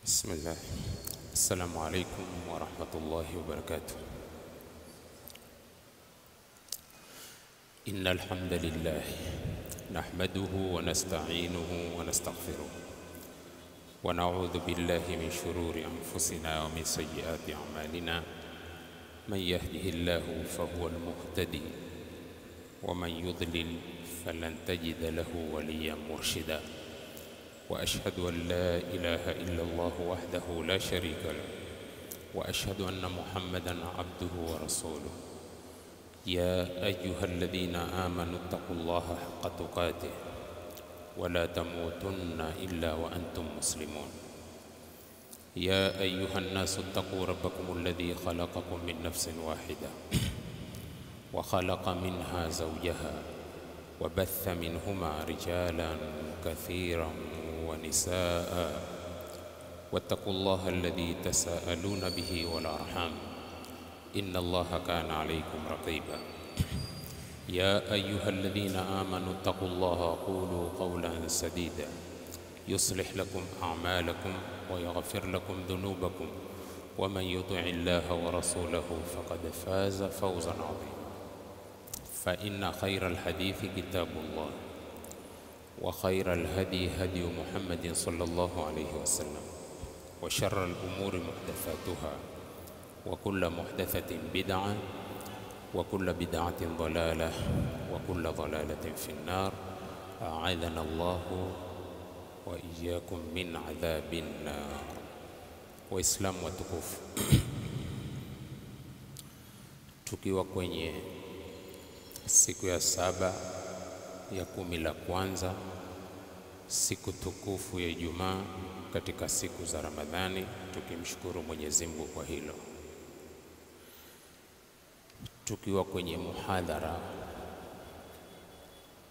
بسم الله. السلام عليكم ورحمة الله وبركاته. إن الحمد لله نحمده ونستعينه ونستغفره ونعوذ بالله من شرور أنفسنا ومن سيئات أعمالنا. من يهده الله فهو المهتدي ومن يضلل فلن تجد له وليا مرشدا. وأشهد أن لا إله إلا الله وحده لا شريك له وأشهد أن محمدا عبده ورسوله. يا أيها الذين آمنوا اتقوا الله حق تقاته ولا تموتن إلا وأنتم مسلمون. يا أيها الناس اتقوا ربكم الذي خلقكم من نفس واحدة وخلق منها زوجها وبث منهما رجالا كثيرا ونساء واتقوا الله الذي تساءلون به والأرحام إن الله كان عليكم رقيبا. يا أيها الذين آمنوا اتقوا الله وقولوا قولا سديدا يصلح لكم أعمالكم ويغفر لكم ذنوبكم ومن يطع الله ورسوله فقد فاز فوزا عظيما. فإن خير الحديث كتاب الله وخير الهدي هدي محمد صلى الله عليه وسلم وشر الأمور محدثاتها وكل محدثة بدعة وكل بدعة ضلالة وكل ضلالة في النار. أعاذنا الله وإياكم من عذاب النار. وإسلام وتكوف tukiwa kwenye siku ya 7 ya 10 la kwanza, siku tukufu ya Ijumaa katika siku za Ramadhani, tukimshukuru Mwenyezi Mungu kwa hilo. Tukiwa kwenye muhadhara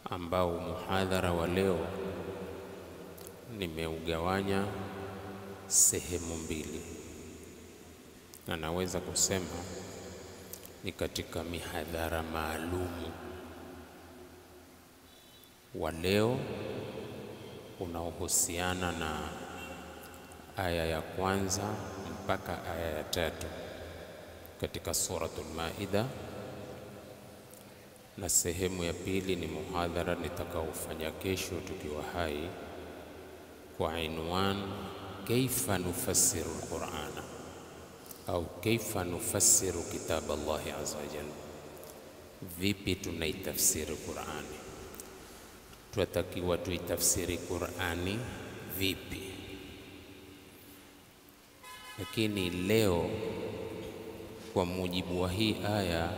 ambao muhadhara wa leo nimeugawanya sehemu mbili, na naweza kusema ni katika mihadhara maalumu wa leo unaohusiana na aya ya kwanza mpaka aya ya 3 katika suratul Maida, na sehemu ya pili ni muhadhara nitakaofanya kesho tukiwa hai kwa inwan kaifa nufassiru alqur'ana au kaifa nufassiru kitab Allah azza wa jalla, vipi tunaitafsiri Qur'ani, tunatakiwa tuitafsiri Qur'ani vipi. Lakini leo kwa mujibu wa hii aya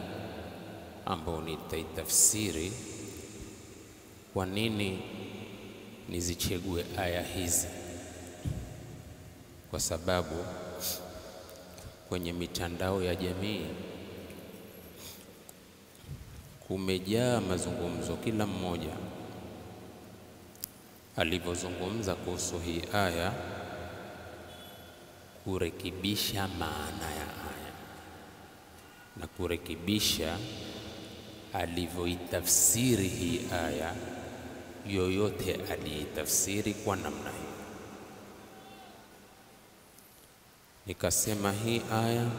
ambayo nitaitafsiri, kwa nini nizichegue aya hizi? Kwa sababu kwenye mitandao ya jamii kumejaa mazungumzo, kila mmoja alivyozungumza kuhusu hii aya, kurekebisha maana ya aya na kurekebisha alivyoitafsiri hii aya, yoyote aliitafsiri kwa namna hii. Nikasema hii aya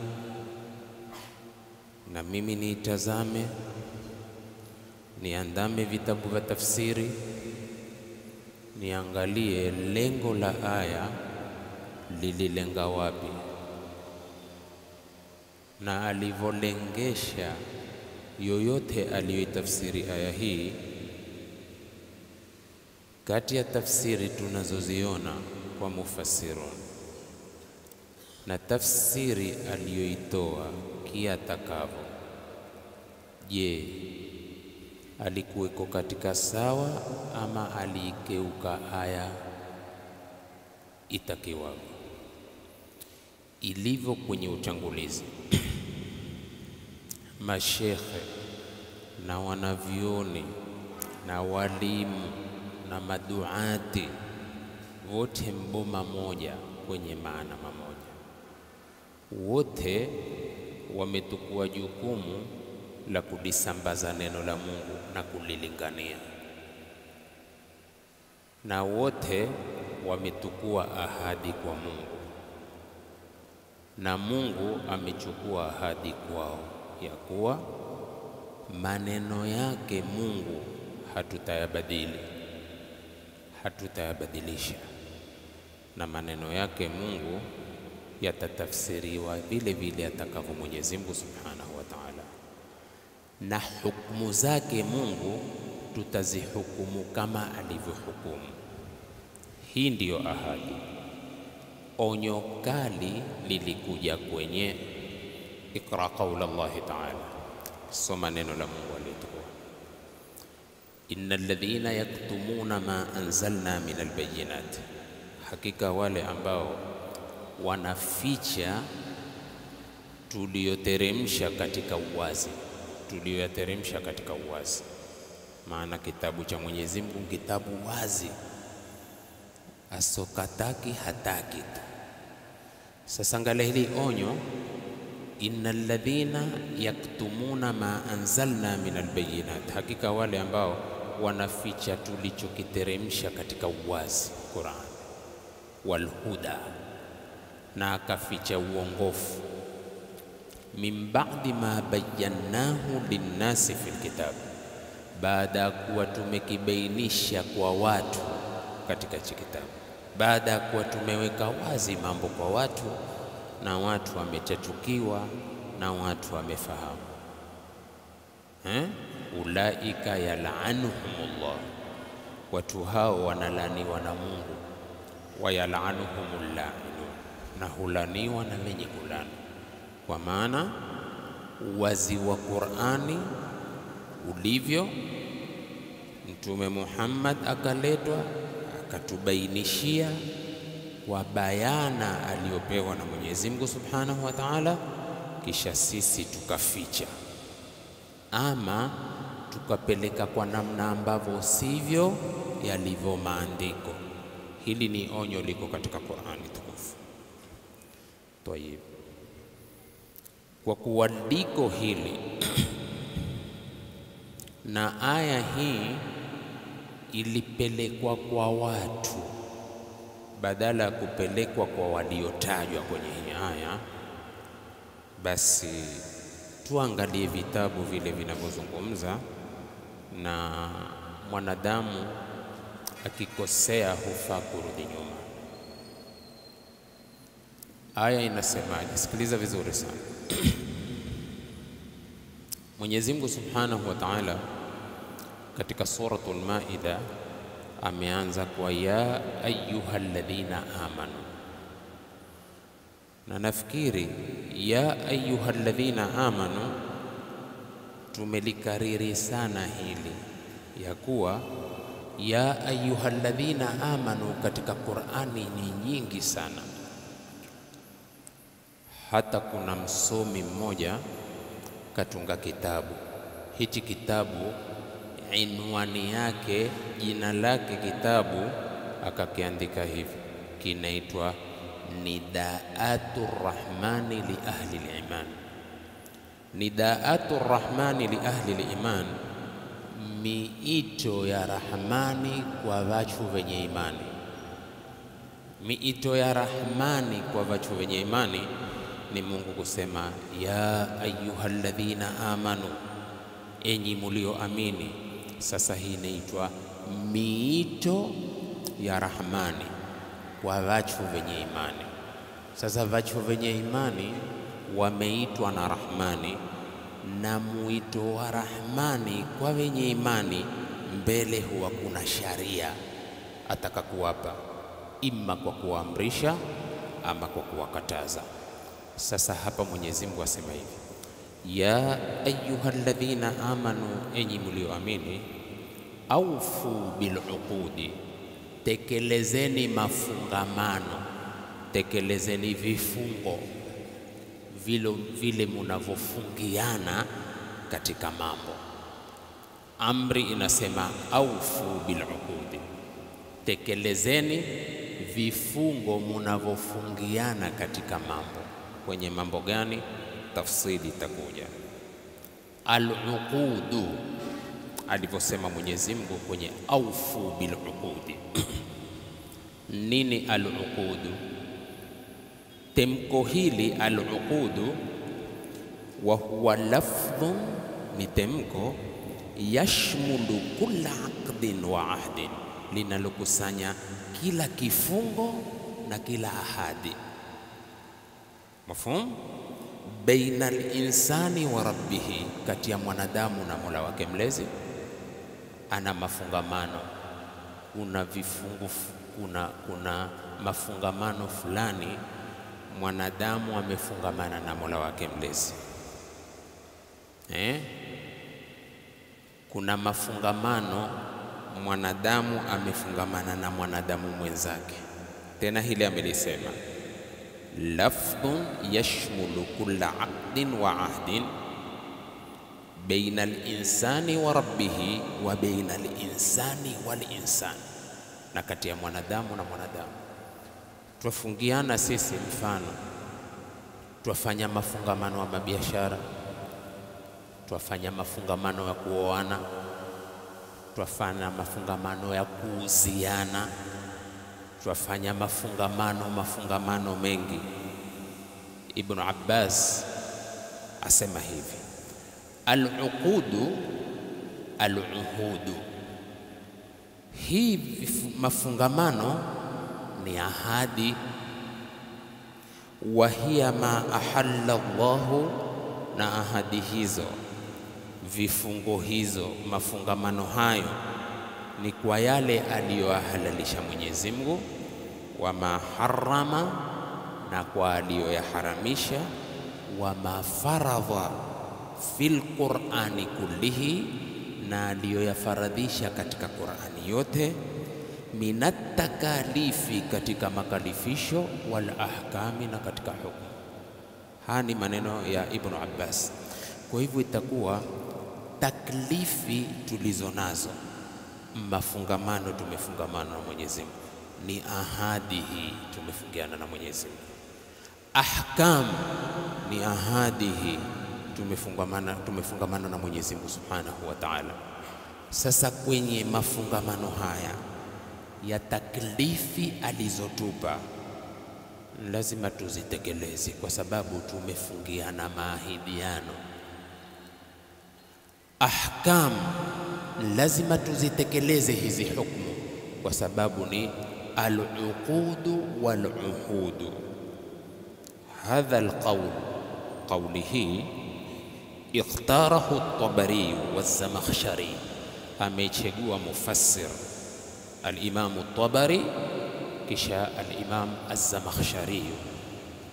na mimi niitazame, niandame vitabu vya tafsiri, niangalie lengo la aya lililenga wapi, na alivyolengesha yoyote aliyoitafsiri aya hii. Kati ya tafsiri tunazoziona kwa mufassirun na tafsiri aliyoitoa kiatakavyo, je, alikuweko katika sawa ama aliikeuka aya itakiwavyo? Ilivyo kwenye utangulizi, mashekhe na wanavyoni na walimu na maduati wote mboma moja kwenye maana mamoja, wote wametukua jukumu la kulisambaza neno la Mungu na kulilingania, na wote wametukua ahadi kwa Mungu na Mungu amechukua ahadi kwao ya kuwa maneno yake Mungu hatutayabadilisha, na maneno yake Mungu yatatafsiriwa vile vile atakavyo Mwenyezi Mungu Subhanahu wa Ta'ala, na hukumu zake Mungu tutazihukumu kama alivyohukumu. Hii ndiyo ahadi. Onyo kali lilikuja kwenye Iqra qawla Allahi Ta'ala, soma neno la Mungu alitukuwa, innal ladhina yaktumuna ma anzalna minal bayyinat, hakika wale ambao wanaficha tuliyoteremsha katika uwazi. Tuliyoteremsha katika uwazi maana kitabu cha Mwenyezi Mungu kitabu wazi, asokataki hataki tu. Sasa angalia hili onyo, innal ladhina yaktumuna ma anzalna minal bayyinat, hakika wale ambao wanaficha tulichokiteremsha katika uwazi, Qur'an, wal huda, na akaficha uongofu, min ba'di ma bayyannahu linnasi fil kitab, baada ya kuwa tumekibainisha kwa watu katika kitabu, baada ya kuwa tumeweka wazi mambo kwa watu na watu wamechachukiwa na watu wamefahamu. Ulaika yal'anuhumullah, watu hao wanalaniwa na Mungu, wa yal'anuhumul la'inun, na hulaniwa na wenye kulani. Kwa maana wazi wa Qur'ani ulivyo, Mtume Muhammad akaletwa akatubainishia kwa bayana aliyopewa na Mwenyezi Mungu Subhanahu wa Ta'ala, kisha sisi tukaficha ama tukapeleka kwa namna ambavyo sivyo yalivyo maandiko. Hili ni onyo liko katika Qur'ani tukufu. Tayeb, kwa kuandiko hili na aya hii ilipelekwa kwa watu badala ya kupelekwa kwa waliotajwa kwenye hii aya, basi tuangalie vitabu vile vinavyozungumza, na mwanadamu akikosea hufaa kurudi nyuma. Aya inasemaje? Sikiliza vizuri sana. Mwenyezi Mungu Subhanahu wa Ta'ala katika suratul Maida ameanza kwa ya ayyuhalladhina amanu, na nafikiri ya ayyuhalladhina amanu tumelikariri sana hili, ya kuwa ya ayyuhalladhina amanu katika Qur'ani ni nyingi sana. Hata kuna msomi mmoja katunga kitabu, hichi kitabu inwani yake, jina lake kitabu akakiandika hivi, kinaitwa Nidaatur Rahmani li ahli al-iman. Nidaatur Rahmani li ahli al-iman, miito ya Rahmani kwa watu wenye imani. Miito ya Rahmani kwa watu wenye imani ni Mungu kusema ya ayyuhalladhina amanu, enyi mulioamini. Sasa hii inaitwa miito ya Rahmani kwa watu wenye imani. Sasa watu wenye imani wameitwa na Rahmani, na mwito wa Rahmani kwa wenye imani mbele huwa kuna sharia ataka kuwapa, imma kwa kuamrisha ama kwa kuwakataza. Sasa hapa Mwenyezi Mungu asema hivi, ya ayyuhalladhina amanu, enyi mlioamini, aufu biluqudi, tekelezeni mafungamano, tekelezeni vifungo vile munavyofungiana katika mambo. Amri inasema aufu biluqudi, tekelezeni vifungo munavyofungiana katika mambo. Kwenye mambo gani? Tafsiri itakuja. Al-uqudu, alivyosema Mwenyezi Mungu kwenye aufu bil-uqudi. Nini al-uqudu? Temko hili al-uqudu wa huwa lafdhun, ni temko yashmulu kulla aqdin wa ahdin, linalokusanya kila kifungo na kila ahadi. Mafhum? Baina al-insani wa rabbihi, kati ya mwanadamu na Mola wake mlezi. Ana mafungamano, kuna vifungu, kuna mafungamano fulani mwanadamu amefungamana na Mola wake mlezi. Kuna mafungamano mwanadamu amefungamana na mwanadamu mwenzake. Tena hili amelisema lafdhun yashmulu kulla aqdin wa ahdin baina al-insani wa rabbihi wa baina al-insani wal insan, na kati ya mwanadamu na mwanadamu. Twafungiana sisi, mfano twafanya mafungamano ya mabiashara, twafanya mafungamano ya kuoana, twafanya mafungamano ya kuuziana, twafanya mafungamano mengi. Ibn Abbas asema hivi, al-uqudu al-uhudu, hii mafungamano ni ahadi. Wa hiya ma ahalla Allahu, na ahadi hizo, vifungo hizo, mafungamano hayo ni kwa yale aliyohalalisha Mwenyezi Mungu, wa ma harrama, na kwa aliyoyaharamisha, wa ma faradha fil Qur'ani kullihi, na aliyoyafaradhisha katika Qur'ani yote, minat takalifi, katika makalifisho, wal ahkami, na katika hukumu. Haya ni maneno ya Ibn Abbas. Kwa hivyo itakuwa taklifi tulizo nazo, mafungamano tumefungamana na Mwenyezi Mungu, ni ahadi hii tumefungiana na Mwenyezi Mungu. Ahkam ni ahadi hii tumefungamana na Mwenyezi Mungu Subhanahu wa Ta'ala. Sasa kwenye mafungamano haya ya taklifi alizotupa, lazima tuzitekeleze, kwa sababu tumefungiana maahidiano. Ahkam lazima tuzitekeleze hizi hukumu, kwa sababu ni al-uqudu wal-uhudu. Hadha al-qawl, qawli hii ikhtarahu at-Tabari wa-Zamakhshari, amechagua mufassir al-Imam at-Tabari kisha al-Imam az-Zamakhshari.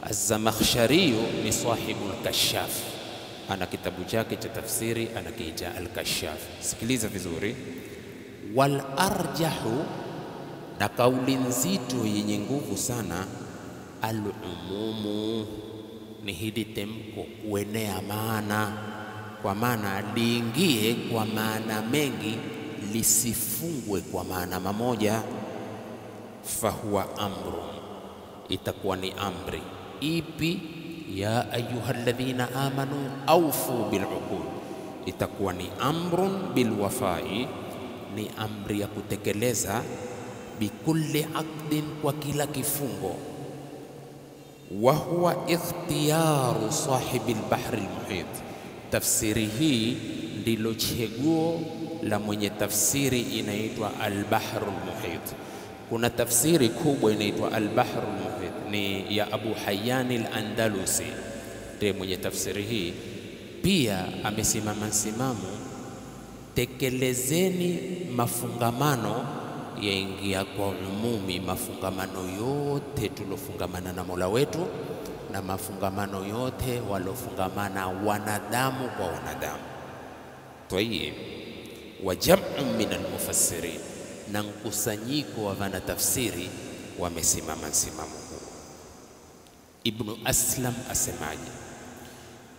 Az-Zamakhshari ni sahibu al-Kashaf, ana kitabu chake cha tafsiri anakiita al-Kashaf. Sikiliza vizuri. Wal arjahu, na kauli nzito yenye nguvu sana, al-umumu, ni hili temko kuenea maana, kwa maana liingie kwa maana mengi, lisifungwe kwa maana mamoja. Fahuwa amru, itakuwa ni amri. Ipi? Ya ayyuhalladhina amanu awfu bil'uqud, itakuwa ni amrun bilwafai, ni amri ya kutekeleza, bikulli aqdin, kwa kila kifungo. Wa huwa ikhtiyaru sahibi al-bahri al-muhit, tafsiri hii ndilo chaguo la mwenye tafsiri inaitwa al-bahru al-muhit. Kuna tafsiri kubwa inaitwa al-bahru al-muhit, ni ya Abu Hayyan al-Andalusi, ndiye mwenye tafsiri hii. Pia amesimama msimamo, tekelezeni mafungamano yaingia kwa umumi, mafungamano yote tulofungamana na Mola wetu, na mafungamano yote walofungamana wanadamu kwa wanadamu. Tayyib. Wa jam'un min al-mufassirin, na mkusanyiko wa wana tafsiri wamesimama msimamo huu. Ibn Aslam asemaje?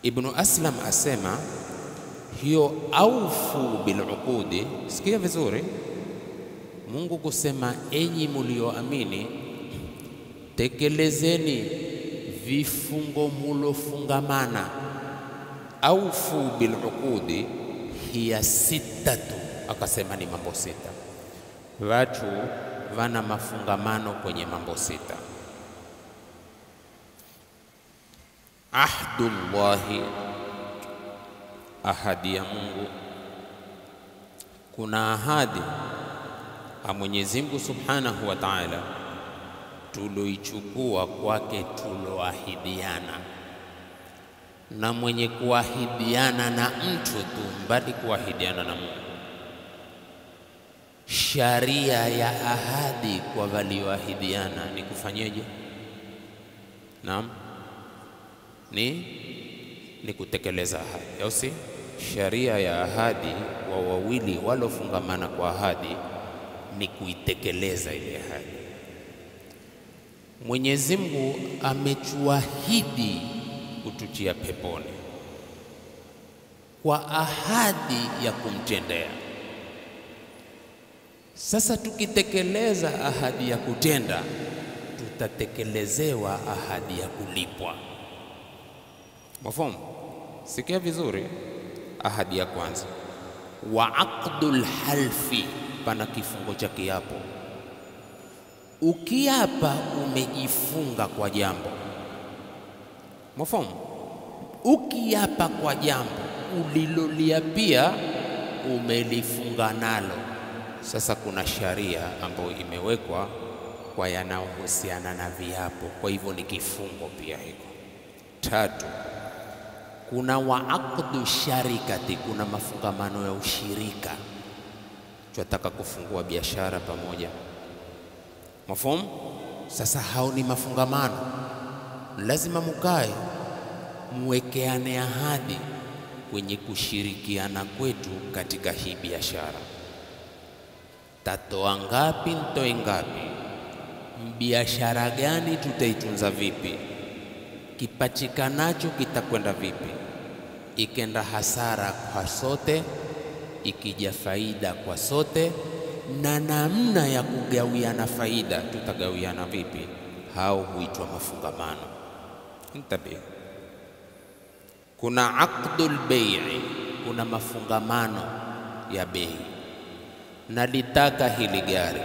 Ibn Aslam asema hiyo aufu biluqudi, sikia vizuri, Mungu kusema enyi mulioamini tekelezeni vifungo mulofungamana. Aufu biluqudi hiya sittatu, akasema ni mambo sita. Watu wana mafungamano kwenye mambo sita. ahdullahi, ahadi ya Mungu. Kuna ahadi ya Mwenyezi Mungu Subhanahu wa Ta'ala tuloichukua kwake, tuloahidiana. Na mwenye kuahidiana na mtu tu, mbali kuahidiana na Mungu. Sharia ya ahadi kwa walioahidiana ni kufanyeje? Naam, ni kutekeleza ahadi, au si? Sharia ya ahadi wa wawili walofungamana kwa ahadi ni kuitekeleza ile ahadi. Mwenyezi Mungu ametuahidi kututia peponi kwa ahadi ya kumtendea. Sasa tukitekeleza ahadi ya kutenda, tutatekelezewa ahadi ya kulipwa. Mafahamu? Sikia vizuri. Ahadi ya kwanza, wa aqdul halfi, pana kifungo cha kiapo. Ukiapa umejifunga kwa jambo. Mafahamu? Ukiapa kwa jambo uliloliapia umelifunga nalo. Sasa kuna sharia ambayo imewekwa kwa yanayohusiana na viapo, kwa hivyo ni kifungo pia hiko. Tatu, kuna wa aqdu sharikati, kuna mafungamano ya ushirika. Tunataka kufungua biashara pamoja. Mafahamu? Sasa hao ni mafungamano, lazima mukae muwekeane ahadi kwenye kushirikiana kwetu katika hii biashara. Tatoa ngapi, ntoe ngapi, biashara gani tutaitunza vipi, kipatikanacho kitakwenda vipi, ikenda hasara kwa sote, ikija faida kwa sote, na namna ya kugawiana faida tutagawiana vipi. Hao huitwa mafungamano. Ntabia. Kuna aqdul bai'i, kuna mafungamano ya bei. Nalitaka hili gari,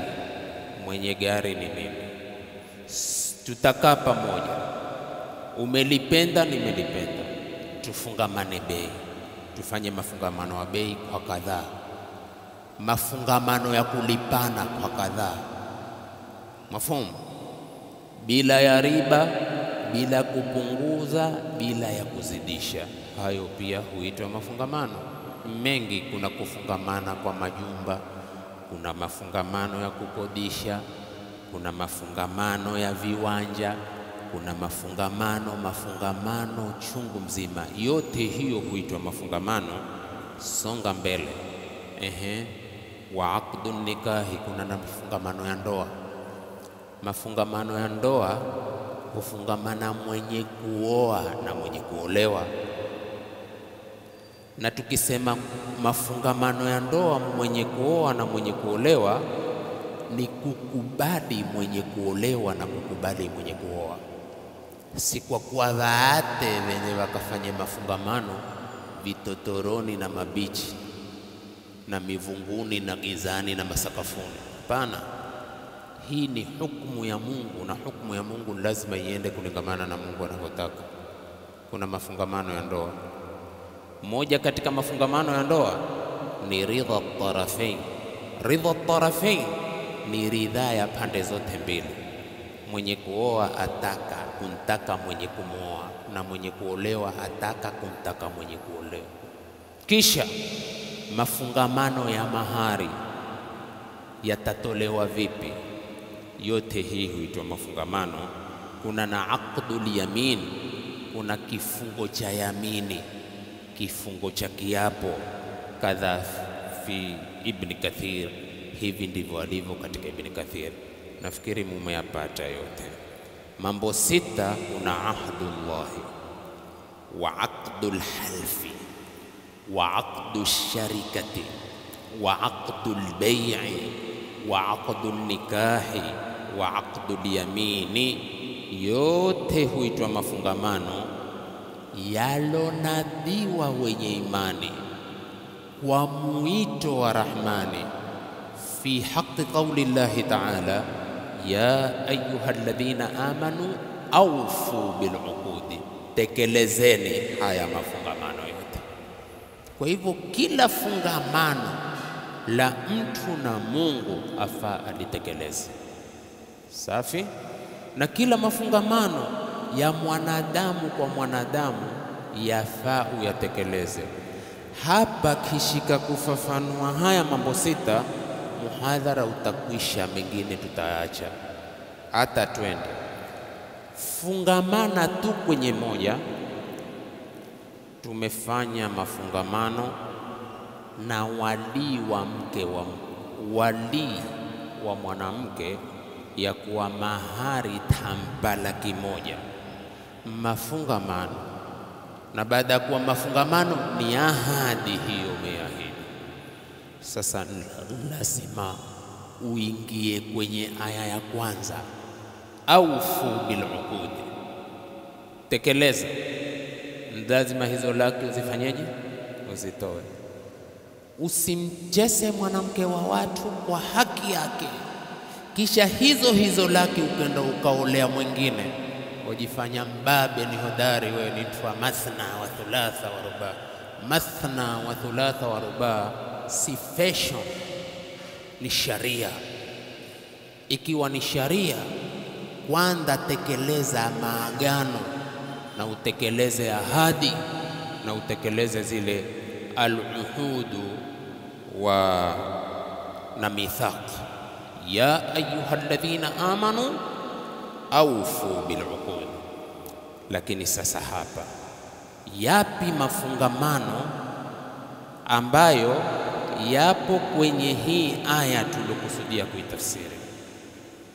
mwenye gari ni mimi, tutakaa pamoja, umelipenda nimelipenda, tufungamane bei, tufanye mafungamano ya bei kwa kadhaa, mafungamano ya kulipana kwa kadhaa. Mafumu? Bila ya riba, bila kupunguza, bila ya kuzidisha. Hayo pia huitwa mafungamano mengi. Kuna kufungamana kwa majumba, kuna mafungamano ya kukodisha, kuna mafungamano ya viwanja, kuna mafungamano chungu mzima. Yote hiyo huitwa mafungamano. Songa mbele. Wa aqdun nikahi, kuna na mafungamano ya ndoa. Mafungamano ya ndoa kufungamana mwenye kuoa na mwenye kuolewa. Na tukisema mafungamano ya ndoa, mwenye kuoa na mwenye kuolewa, ni kukubali mwenye kuolewa na kukubali mwenye kuoa. Si kwa kuwa waate wenye wakafanya mafungamano vitotoroni na mabichi na mivunguni na gizani na masakafuni. Hapana. Hii ni hukumu ya Mungu, na hukumu ya Mungu lazima iende kulingamana na Mungu anavyotaka. Kuna mafungamano ya ndoa. Moja katika mafungamano ya ndoa ni ridha tarafain. Ridha tarafain ni ridha ya pande zote mbili. Mwenye kuoa ataka kumtaka mwenye kumwoa, na mwenye kuolewa ataka kumtaka mwenye kuolewa. Kisha mafungamano ya mahari yatatolewa vipi? Yote hii huitwa mafungamano. Kuna na aqdul yamin, kuna kifungo cha yamini, kifungo cha kiapo. Kadha fi Ibn Kathir. Hivi ndivyo alivyo katika Ibn Kathir. Nafikiri mumeyapata yote. Mambo sita. Kuna ahdullahi, wa aqdul halfi, wa aqdu sharikati, wa aqdul bai'i, wa aqdul nikahi, wa aqdul yamini. Yote huitwa mafungamano yalonadhiwa wenye imani kwa mwito wa Rahmani, fi haqqi qawli Llahi ta'ala, ya ayyuhalladhina amanu awfu bil'uqudi. tekelezeni haya mafungamano yote. Kwa hivyo kila fungamano la mtu na Mungu afaa alitekeleze. Safi? Na kila mafungamano ya mwanadamu kwa mwanadamu yafaa uyatekeleze. Hapa kishika kufafanua haya mambo sita, muhadhara utakwisha, mengine tutaacha. Hata twende fungamana tu kwenye moja. Tumefanya mafungamano na walii wa mwanamke ya kuwa mahari tamba laki moja. Mafungamano, na baada ya kuwa mafungamano ni ahadi, hiyo umeahidi. Sasa lazima uingie kwenye aya ya kwanza, aufu bil uqud, tekeleza. Lazima hizo laki uzifanyeje? Uzitoe. Usimcheze mwanamke wa watu kwa haki yake, kisha hizo laki ukenda ukaolea mwingine, wajifanya mbabe, ni hodari wewe, ni mtu wa mathna wa thulatha wa ruba. Mathna wa thulatha wa ruba si fashion, ni sharia. Ikiwa ni sharia, kwanza tekeleza maagano na utekeleze ahadi na utekeleze zile al-uhudu na mithaq. Ya ayyuhalladhina amanu aufu bil uqud. Lakini sasa hapa yapi mafungamano ambayo yapo kwenye hii aya tulokusudia kuitafsiri?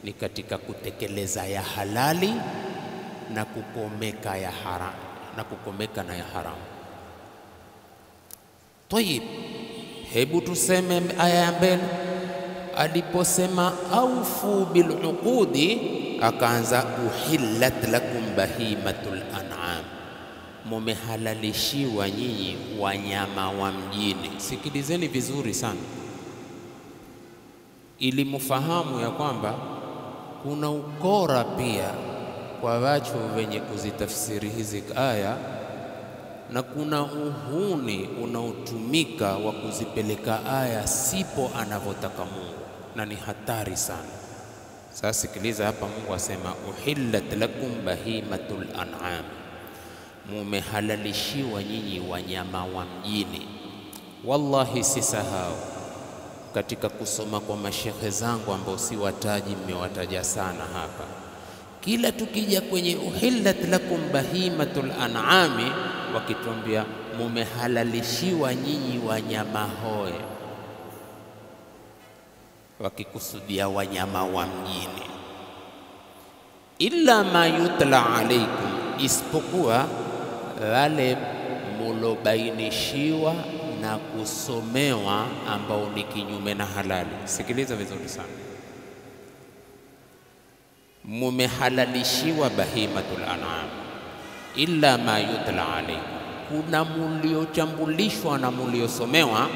Ni katika kutekeleza ya halali na kukomeka ya haram, na kukomeka na ya haramu. Tayib, hebu tuseme aya ya mbele. Aliposema aufu bil uqudi, akaanza uhillat lakum bahimatul an'am, mumehalalishiwa nyinyi wanyama wa mjini. Sikilizeni vizuri sana ili mufahamu ya kwamba kuna ukora pia kwa watu wenye kuzitafsiri hizi aya, na kuna uhuni unaotumika wa kuzipeleka aya sipo anavyotaka Mungu, na ni hatari sana. Sasa sikiliza hapa, Mungu asema uhillat lakum bahimatul an'am, mumehalalishiwa nyinyi wanyama wa mjini. Wallahi sisahau katika kusoma kwa mashehe zangu ambao si wataji, mmewataja sana hapa, kila tukija kwenye uhillat lakum bahimatul an'ami, wakituambia mumehalalishiwa nyinyi wanyama hoe, wakikusudia wanyama wa mjini. Illa ma yutla alaikum, isipokuwa wale mulobainishiwa na kusomewa ambao ni kinyume na halali. Sikiliza vizuri sana, mumehalalishiwa bahimatul an'am illa ma yutla alaikum, kuna muliochambulishwa na muliosomewa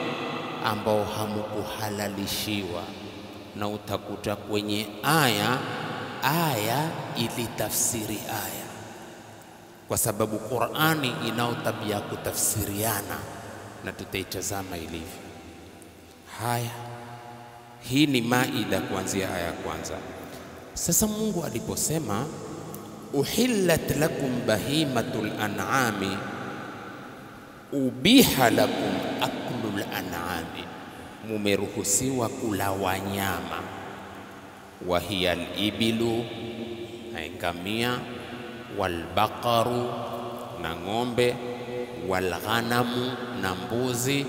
ambao hamukuhalalishiwa. Na utakuta kwenye aya ilitafsiri aya, kwa sababu Qur'ani inao tabia kutafsiriana, na tutaitazama ilivyo. Haya, hii ni Maida kuanzia aya ya kwanza. Sasa Mungu aliposema uhillat lakum bahimatul an'ami ubiha lakum aklul an'ami, mumeruhusiwa kula wanyama. Wahiyal ibilu, ngamia, walbaqaru, na ng'ombe, walghanamu, na mbuzi,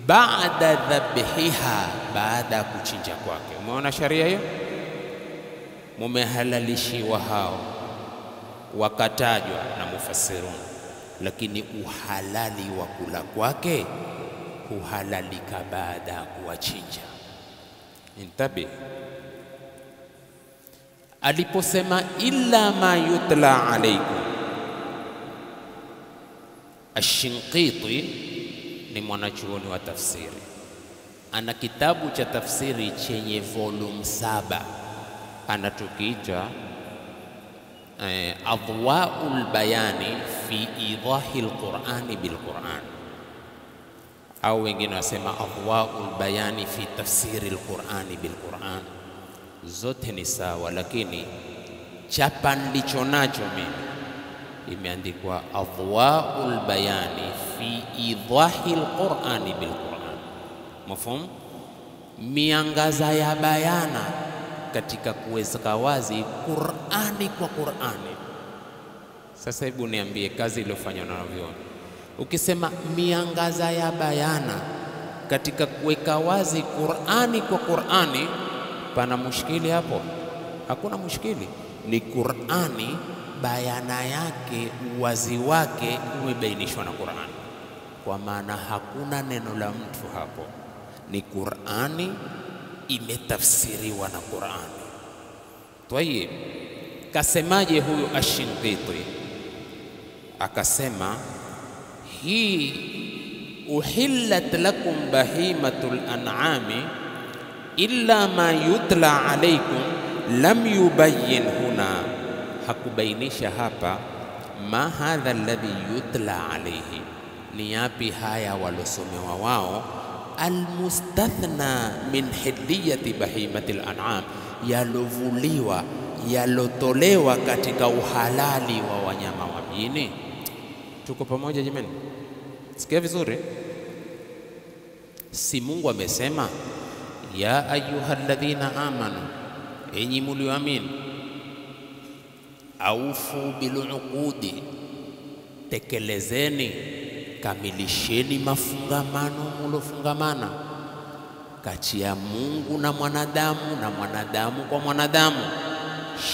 baada dhabhiha, baada ya kuchinja kwake. Umeona sharia hiyo? Mumehalalishiwa hao, wakatajwa na mufassirun, lakini uhalali wa kula kwake huhalalika baada ya kuwachinja. Intabi, aliposema illa ma yutla alaikum, Ash-Shinqiti ni mwanachuoni wa tafsiri, ana kitabu cha tafsiri chenye volume 7, anatukiita adwaul bayani fi idahi alqurani bilquran, au wengine wasema adwaul bayani fi tafsiri alqurani bilquran. Zote ni sawa, lakini chapa ndicho nacho mimi imeandikwa adwaul bayani fi idahi alqurani bilquran. Mafhum? Miangaza ya bayana katika kuweka wazi Qur'ani kwa Qur'ani. Sasa hebu niambie kazi iliyofanywa na wanavyuoni. Ukisema miangaza ya bayana katika kuweka wazi Qur'ani kwa Qur'ani, pana mushkili hapo? Hakuna mushkili. Ni Qur'ani, bayana yake, uwazi wake umebainishwa na Qur'ani, kwa maana hakuna neno la mtu hapo. Ni Qur'ani imetafsiriwa na Qur'ani. Tayeb, kasemaje huyu Ash-Shinqiti? Akasema hii uhillat lakum bahimatul an'ami illa ma yutla alaykum lam yubayyin huna. Hakubainisha hapa ma hadha alladhi yutla alayhi, ni yapi haya walosomewa wao almustathna min hilliyati bahimatil an'am, yalovuliwa yalotolewa katika uhalali wa wanyama wa mjini. Tuko pamoja jamani? Sikia vizuri. Si Mungu amesema ya ayyuhalladhina amanu, enyi mlioamini, aufu biluqudi, tekelezeni, kamilisheni mafungamano mulofungamana kati ya Mungu na mwanadamu na mwanadamu kwa mwanadamu.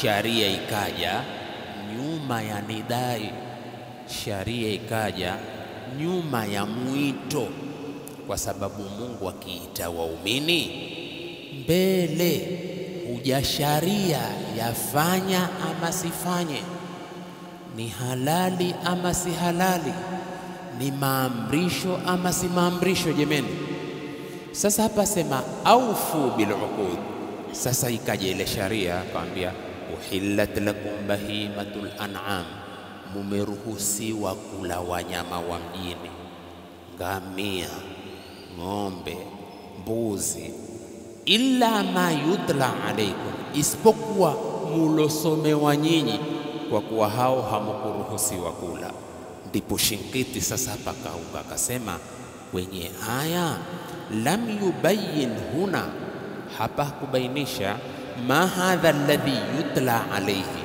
Sharia ikaja nyuma ya nidai, sharia ikaja nyuma ya mwito, kwa sababu Mungu akiita waumini mbele, huja sharia yafanya ama sifanye, ni halali ama si halali, ni maamrisho ama si maamrisho. Jemeni, sasa hapa sema aufu bil uqud. Sasa ikaja ile sharia akamwambia uhillat lakum bahimatul an'am, mumeruhusiwa kula wanyama wa mjini, ngamia, ng'ombe, mbuzi, illa ma yutla alaykum, isipokuwa mulosomewa nyinyi, kwa kuwa hao hamukuruhusiwa kula. Ndipo Shinqiti sasa hapa kauka akasema kwenye aya lam yubayyin huna, hapa kubainisha ma hadha alladhi yutla alayhi,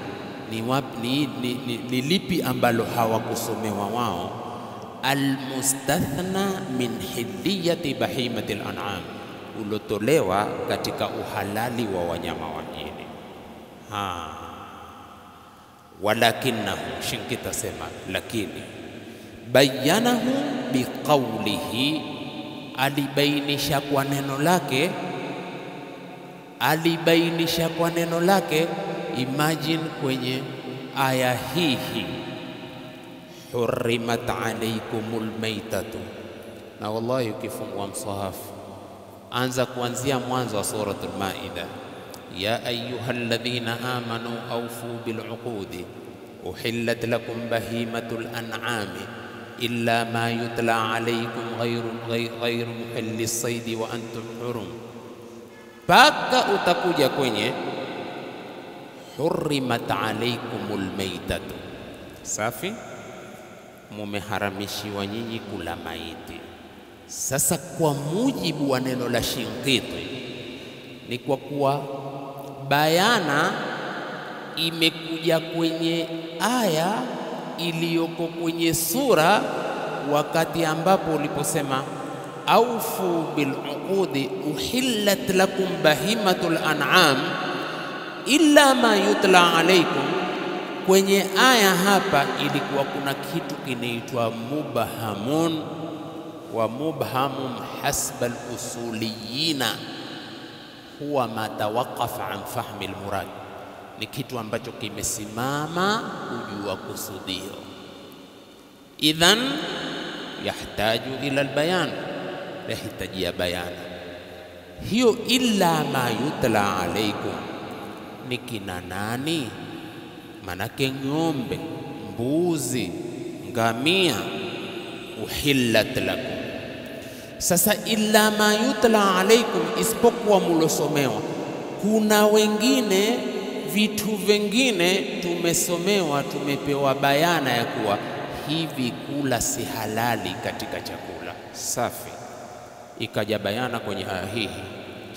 ni lipi ambalo hawakusomewa wao, almustathna min hilliyati bahimatil an'am, ulotolewa katika uhalali wa wanyama wa mjini. Walakinahu, Shinqiti asema lakini, bayanahu biqaulihi, alibainisha kwa neno lake, alibainisha kwa neno lake. Imagine kwenye aya hii hurrimat alaykumul maitatu, na wallahi ukifungua msahafu anza kuanzia mwanzo wa suratul Maida, ya ayyuhalladhina amanu awfu bil uqudi uhillat lakum bahimatul an'ami illa ma yutla alaykum ghayru muhillis saidi wa antum hurum, paka utakuja kwenye hurrimat alaykumul maitatu, safi, mumeharamishiwa nyinyi kula maiti. Sasa kwa mujibu wa neno la Shinqiti ni kwa kuwa bayana imekuja kwenye aya iliyoko kwenye sura, wakati ambapo uliposema aufu bil uqudi uhillat lakum bahimatul an'am illa ma yutla alaykum. Kwenye aya hapa ilikuwa kuna kitu kinaitwa mubhamun, wa mubhamun hasba al-usuliyina huwa ma tawaqqafa an fahmi al-murad, ni kitu ambacho kimesimama kujua kusudio. Idhan yahtaju ila al-bayan, yahitajia bayana. Hiyo illa ma yutla alaykum ni kina nani? manake ng'ombe, mbuzi, ngamia uhillat lakum. Sasa illa ma yutla alaikum, isipokuwa mulosomewa. Kuna wengine vitu vingine tumesomewa, tumepewa bayana ya kuwa hivi kula si halali katika chakula safi, ikaja bayana kwenye aya hii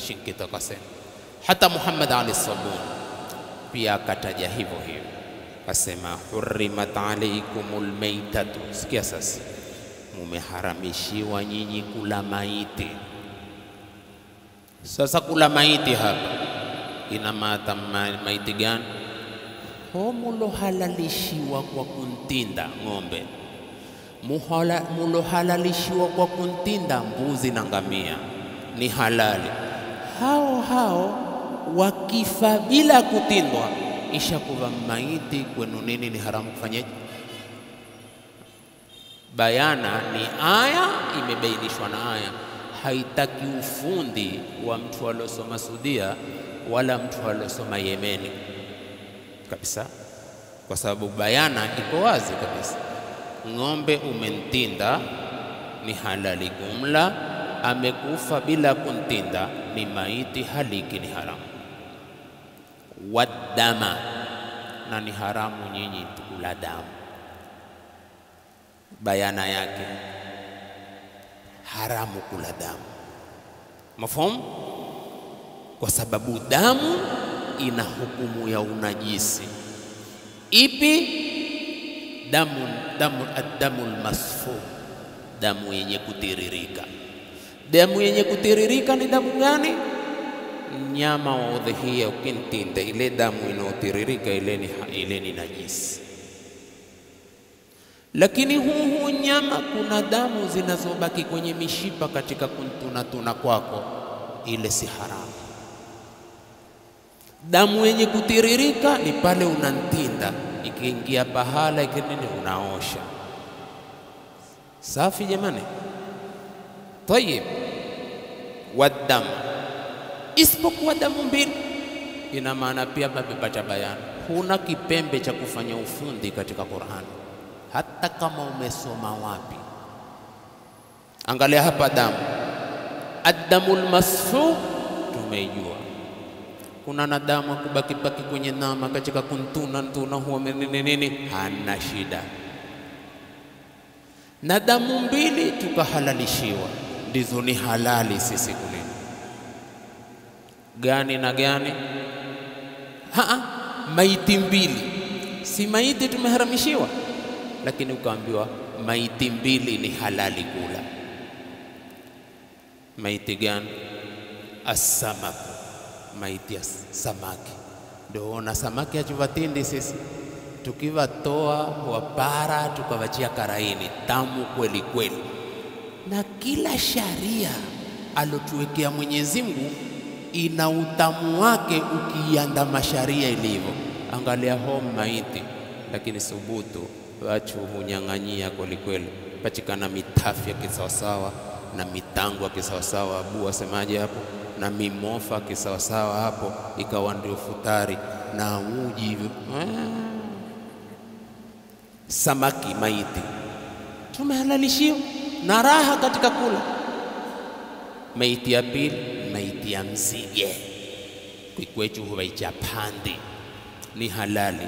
shinkitokasema. Hata Muhammad Ali Sabuni pia akataja hivyo hivyo, asema hurrimat alaikumul maitatu. Sikia sasa, mumeharamishiwa nyinyi kula maiti. Sasa kula maiti hapa ina maana maiti gani? Mulohalalishiwa kwa kuntinda ng'ombe, mulohalalishiwa kwa kuntinda mbuzi na ngamia, ni halali. Hao wakifa bila kutindwa, ishakuwa maiti kwenu nini, ni haramu kufanyaje? Bayana ni aya, imebainishwa na aya. Haitaki ufundi wa mtu aliyosoma Saudia wala mtu aliyosoma Yemeni kabisa, kwa sababu bayana iko wazi kabisa. Ng'ombe umentinda ni halali kumla, amekufa bila kuntinda ni maiti haliki, ni haramu. Wadama, na ni haramu nyinyi kula damu. Bayana yake haramu kula damu, mafhumu? Kwa sababu damu ina hukumu ya unajisi. Ipi? Damul masfu, damu yenye kutiririka. Damu yenye kutiririka ni damu gani? Nyama wa udhihia ukintinda, ile damu inayotiririka ile ni najisi. Lakini huu nyama, kuna damu zinazobaki kwenye mishipa katika kuntunatuna kwako, ile si haramu. Damu yenye kutiririka ni pale unantinda, ikiingia pahala ikinini unaosha. Safi jamani? Tayib. Wadam, isipokuwa damu mbili, ina maana pia babepata bayana. Huna kipembe cha kufanya ufundi katika Qur'an, hata kama umesoma wapi. Angalia hapa damu, ad-damul masfu tumeijua. Kuna na damu kubaki kwenye nama katika kuntuna huwa nini, hana shida. Na damu mbili tukahalalishiwa, ndizo ni halali sisi kulini. Gani na gani? Maiti mbili, si maiti tumeharamishiwa, lakini ukaambiwa maiti mbili ni halali kula. Maiti gani? As-samak, maiti ya samaki. Ndio na samaki achuvatindi sisi, tukivatoa wapara tukawachia karaini, tamu kweli kweli. Na kila sharia alotuwekea Mwenyezi Mungu ina utamu wake ukiandama sharia ilivyo. Angalia home maiti, lakini subutu wachu hunyang'anyia kweli kweli, patikana mitafya kisawasawa na mitango ya kisawasawa. Abu asemaje hapo? Na mimofa kisawasawa hapo, ikawa ndio futari na uji hivyo. Samaki maiti tumehalalishiwa na raha katika kula. Maiti ya pili, maiti ya mzige, kwetu huwaita pandi, ni halali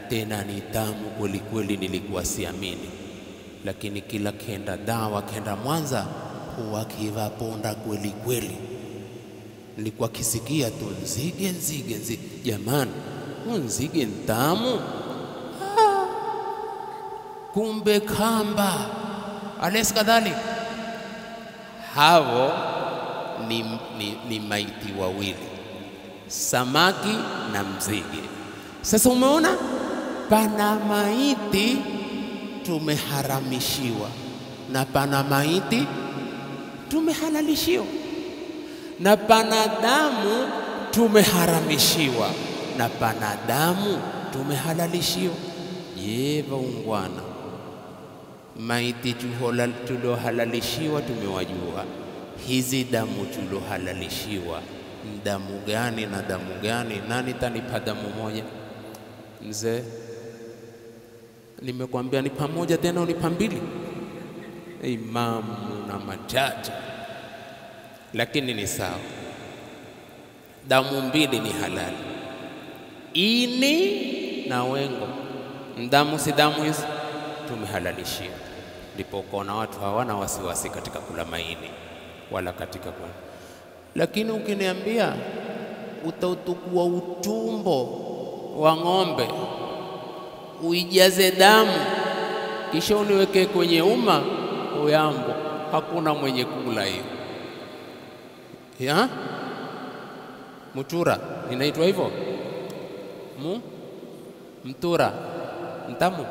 tena ni tamu kweli kweli. Nilikuwa siamini, lakini kila kenda dawa kenda Mwanza huwa kiva ponda kweli kweli. Nilikuwa kisikia tu nzige, jamani, nzige ntamu. Kumbe kamba ales kadhalik. Hao ni maiti wawili, samaki na mzige. Sasa umeona, pana maiti tumeharamishiwa na pana maiti tumehalalishiwa, na pana damu tumeharamishiwa na pana damu tumehalalishiwa. Je, waungwana, maiti tulohalalishiwa tumewajua, hizi damu tulohalalishiwa damu gani na damu gani? Nani tanipa damu moja? Mzee, nimekwambia ni pamoja tena unipa mbili. Imamu na machache, lakini ni sawa. Damu mbili ni halali, ini na wengo. Damu si damu hizi tumehalalishia. Ndipo ukaona watu hawana wasiwasi katika kula maini wala katika kula. Lakini ukiniambia utautukua utumbo wa ng'ombe uijaze damu kisha uniweke kwenye uma, uyambo, hakuna mwenye kula hiyo. Ya? Mutura inaitwa hivyo? Mtura mtamu.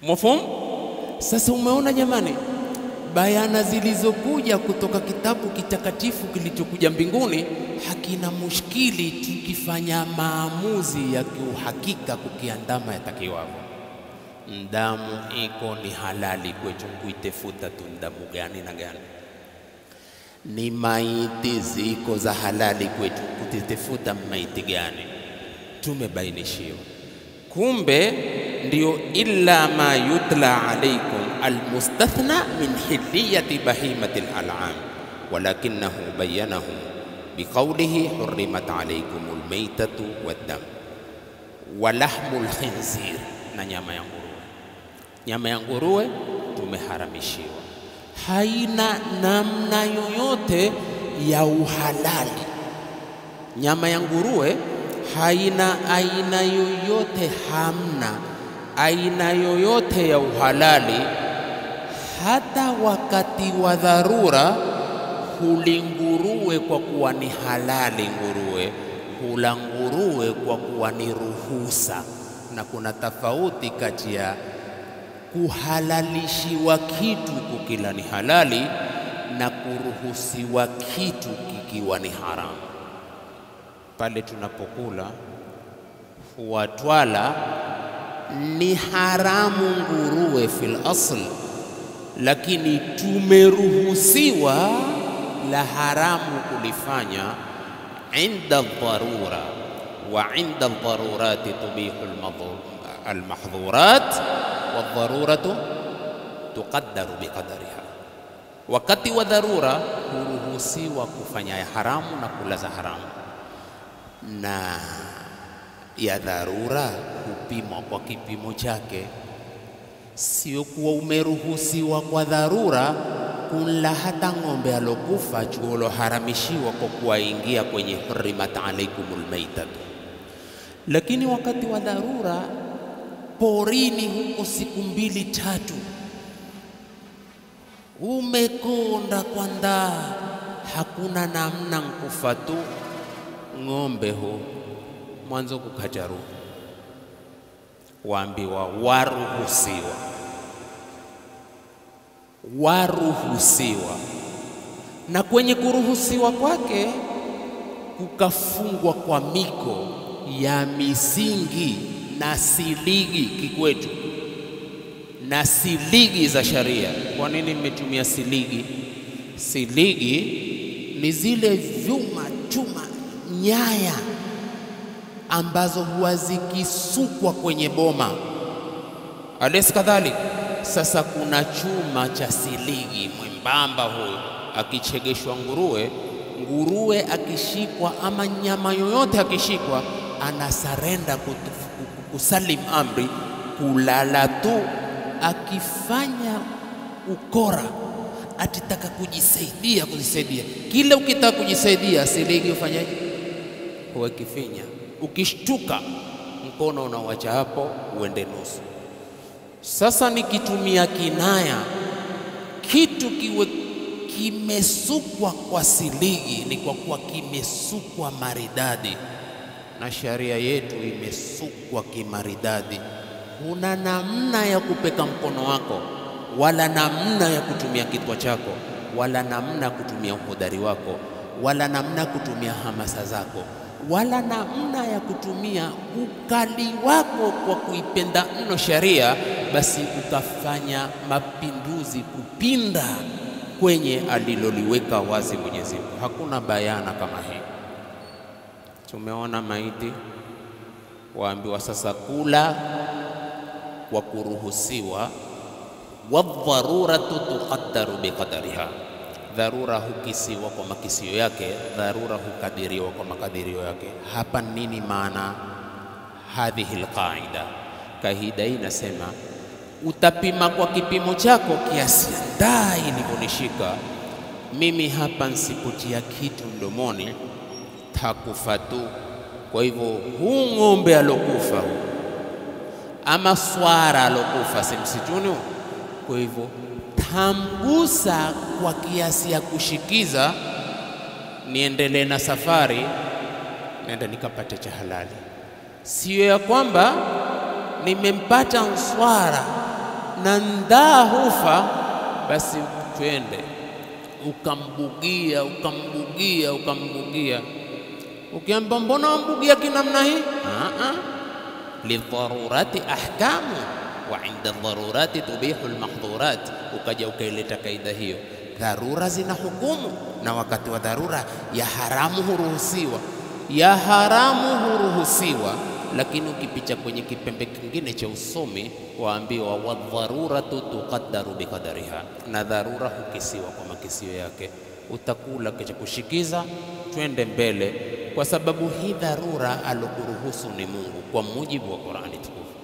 Mafhum? Sasa umeona jamani, bayana zilizokuja kutoka kitabu kitakatifu kilichokuja mbinguni hakina mushkili tukifanya maamuzi ya kiuhakika kukiandama yatakiwavyo. Damu iko ni halali kwetu kuitefuta tu damu gani na gani. Ni maiti ziko za halali kwetu kutitefuta maiti gani, tumebainishiwa. Kumbe ndio illa ma yutla alaykum almustathna min hilliyati bahimati al'am, walakinahu bayyanahu biqawlihi hurrimat alaykumul maytatu waddam wa lahmul khinzir, na nyama ya nguruwe. Nyama ya nguruwe tumeharamishiwa, haina namna yoyote ya uhalali. Nyama ya nguruwe haina aina yoyote, hamna aina yoyote ya uhalali. Hata wakati wa dharura huli nguruwe kwa kuwa ni halali nguruwe, hula nguruwe kwa kuwa ni ruhusa. Na kuna tofauti kati ya kuhalalishiwa kitu kukila ni halali na kuruhusiwa kitu kikiwa ni haramu. Pale tunapokula watwala ni haramu nguruwe fil asl, lakini tumeruhusiwa la haramu kulifanya inda dharura, wa inda dharurati tubihu almahdhurat wa dharuratu tuqaddaru biqadariha. Wakati wa dharura huruhusiwa kufanya ya haramu na kula za haramu, na ya dharura hupimwa kwa kipimo chake. Sio kuwa umeruhusiwa kwa dharura kula hata ng'ombe alokufa chuolo haramishiwa kwa kuwaingia kwenye hurrimat alaykumul maitatu. Lakini wakati wa dharura porini huko siku 2-3 umekonda kwanda, hakuna namna nkufa tu ng'ombe ho mwanzo kukajaru, waambiwa waruhusiwa. Na kwenye kuruhusiwa kwake kukafungwa kwa miko ya misingi na siligi kikwetu, na siligi za sharia. Kwa nini mmetumia siligi? Siligi ni zile vyuma, chuma, nyaya ambazo huwa zikisukwa kwenye boma. Alesi kadhalika. Sasa kuna chuma cha siligi mwembamba, huyo akichegeshwa nguruwe akishikwa ama nyama yoyote akishikwa, anasarenda kusalim amri, kulala tu. Akifanya ukora atitaka kujisaidia, kile ukitaka kujisaidia siligi ufanyaje? Huwa kifinya, ukishtuka mkono unawacha hapo uende nusu. Sasa nikitumia kinaya, kitu kiwe kimesukwa kwa siligi ni kwa kuwa kimesukwa maridadi, na sharia yetu imesukwa kimaridadi. Huna namna ya kupeka mkono wako, wala namna ya kutumia kitwa chako, wala namna kutumia uhodari wako, wala namna kutumia hamasa zako, wala namna ya kutumia ukali wako kwa kuipenda mno sharia, basi ukafanya mapinduzi kupinda kwenye aliloliweka wazi Mwenyezi Mungu. Hakuna bayana kama hii. tumeona maiti, waambiwa sasa kula kwa kuruhusiwa. Wadharuratu tuqaddaru biqadariha, dharura hukisiwa kwa makisio yake, dharura hukadiriwa kwa makadirio yake. Hapa nini maana hadhihi alqaida? Kaida hii inasema utapima kwa kipimo chako kiasi dai ilivyonishika mimi hapa, nsipotia kitu mdomoni takufa tu. Kwa hivyo huu ng'ombe alokufa ama swara alokufa si msituni, kwa hivyo tamgusa kwa kiasi ya kushikiza, niendelee na safari, nenda nikapate cha halali. Sio ya kwamba nimempata mswara na ndaa hufa, basi twende ukambugia. Ukiamba mbona wambugia kinamna hii? Lidharurati ahkamu wa inda dharurati tubihu almahdhurat. Ukaja ukaileta kaida hiyo, dharura zina hukumu, na wakati wa dharura ya haramu huruhusiwa. Lakini ukipicha kwenye kipembe kingine cha usomi, waambiwa wadharuratu tuqaddaru biqadariha, na dharura hukisiwa kwa makisio yake. Utakula kicha kushikiza, twende mbele, kwa sababu hii dharura alokuruhusu ni Mungu kwa mujibu wa Qur'ani tukufu.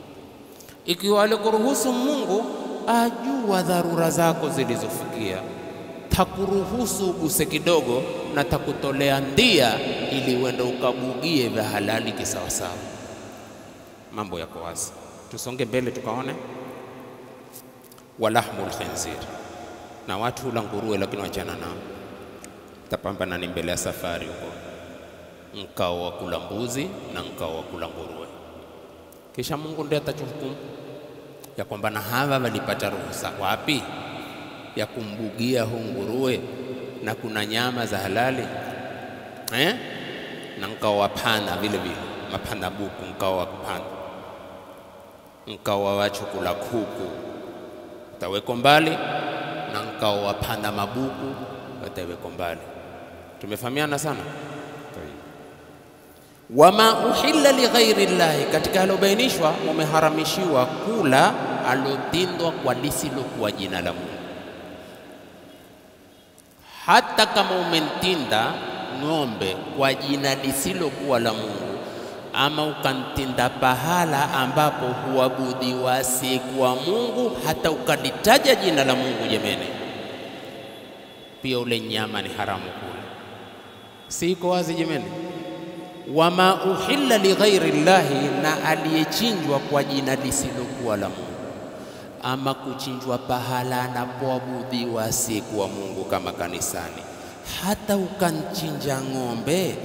Ikiwa alokuruhusu Mungu, ajua dharura zako zilizofikia, takuruhusu uguse kidogo na takutolea ndia ili uende ukabugie vya halali kisawasawa. Mambo yako wazi. Tusonge mbele tukaone walahmul khinzir, na watu hula nguruwe lakini wachana nao, tapambana ni mbele ya safari huko, mkao wa kula mbuzi na mkao wa kula nguruwe. Kisha Mungu ndiye atachukumu ya kwamba na hawa walipata ruhusa wapi ya kumbugia huu nguruwe, na kuna nyama za halali na mkao wa panda vile vile, mapanda buku, mkao wa panda, mkao wa wachu kula kuku utaweko mbali, na mkao wa panda mabuku utaweko mbali. Tumefahamiana sana. Wama uhilla li ghairi llahi, katika alobainishwa mumeharamishiwa kula alotindwa kwa lisilokuwa jina la Mungu. Hata kama umentinda ng'ombe kwa jina lisilokuwa la Mungu, ama ukantinda pahala ambapo huabudiwa asiyekuwa Mungu, hata ukalitaja jina la Mungu, jameni, pia ule nyama ni haramu kula. Siko wazi jameni? Wama uhilla li ghairi llahi, na aliyechinjwa kwa jina lisilokuwa la Mungu, ama kuchinjwa pahala anapoabudiwa asiyekuwa Mungu kama kanisani. Hata ukanchinja ng'ombe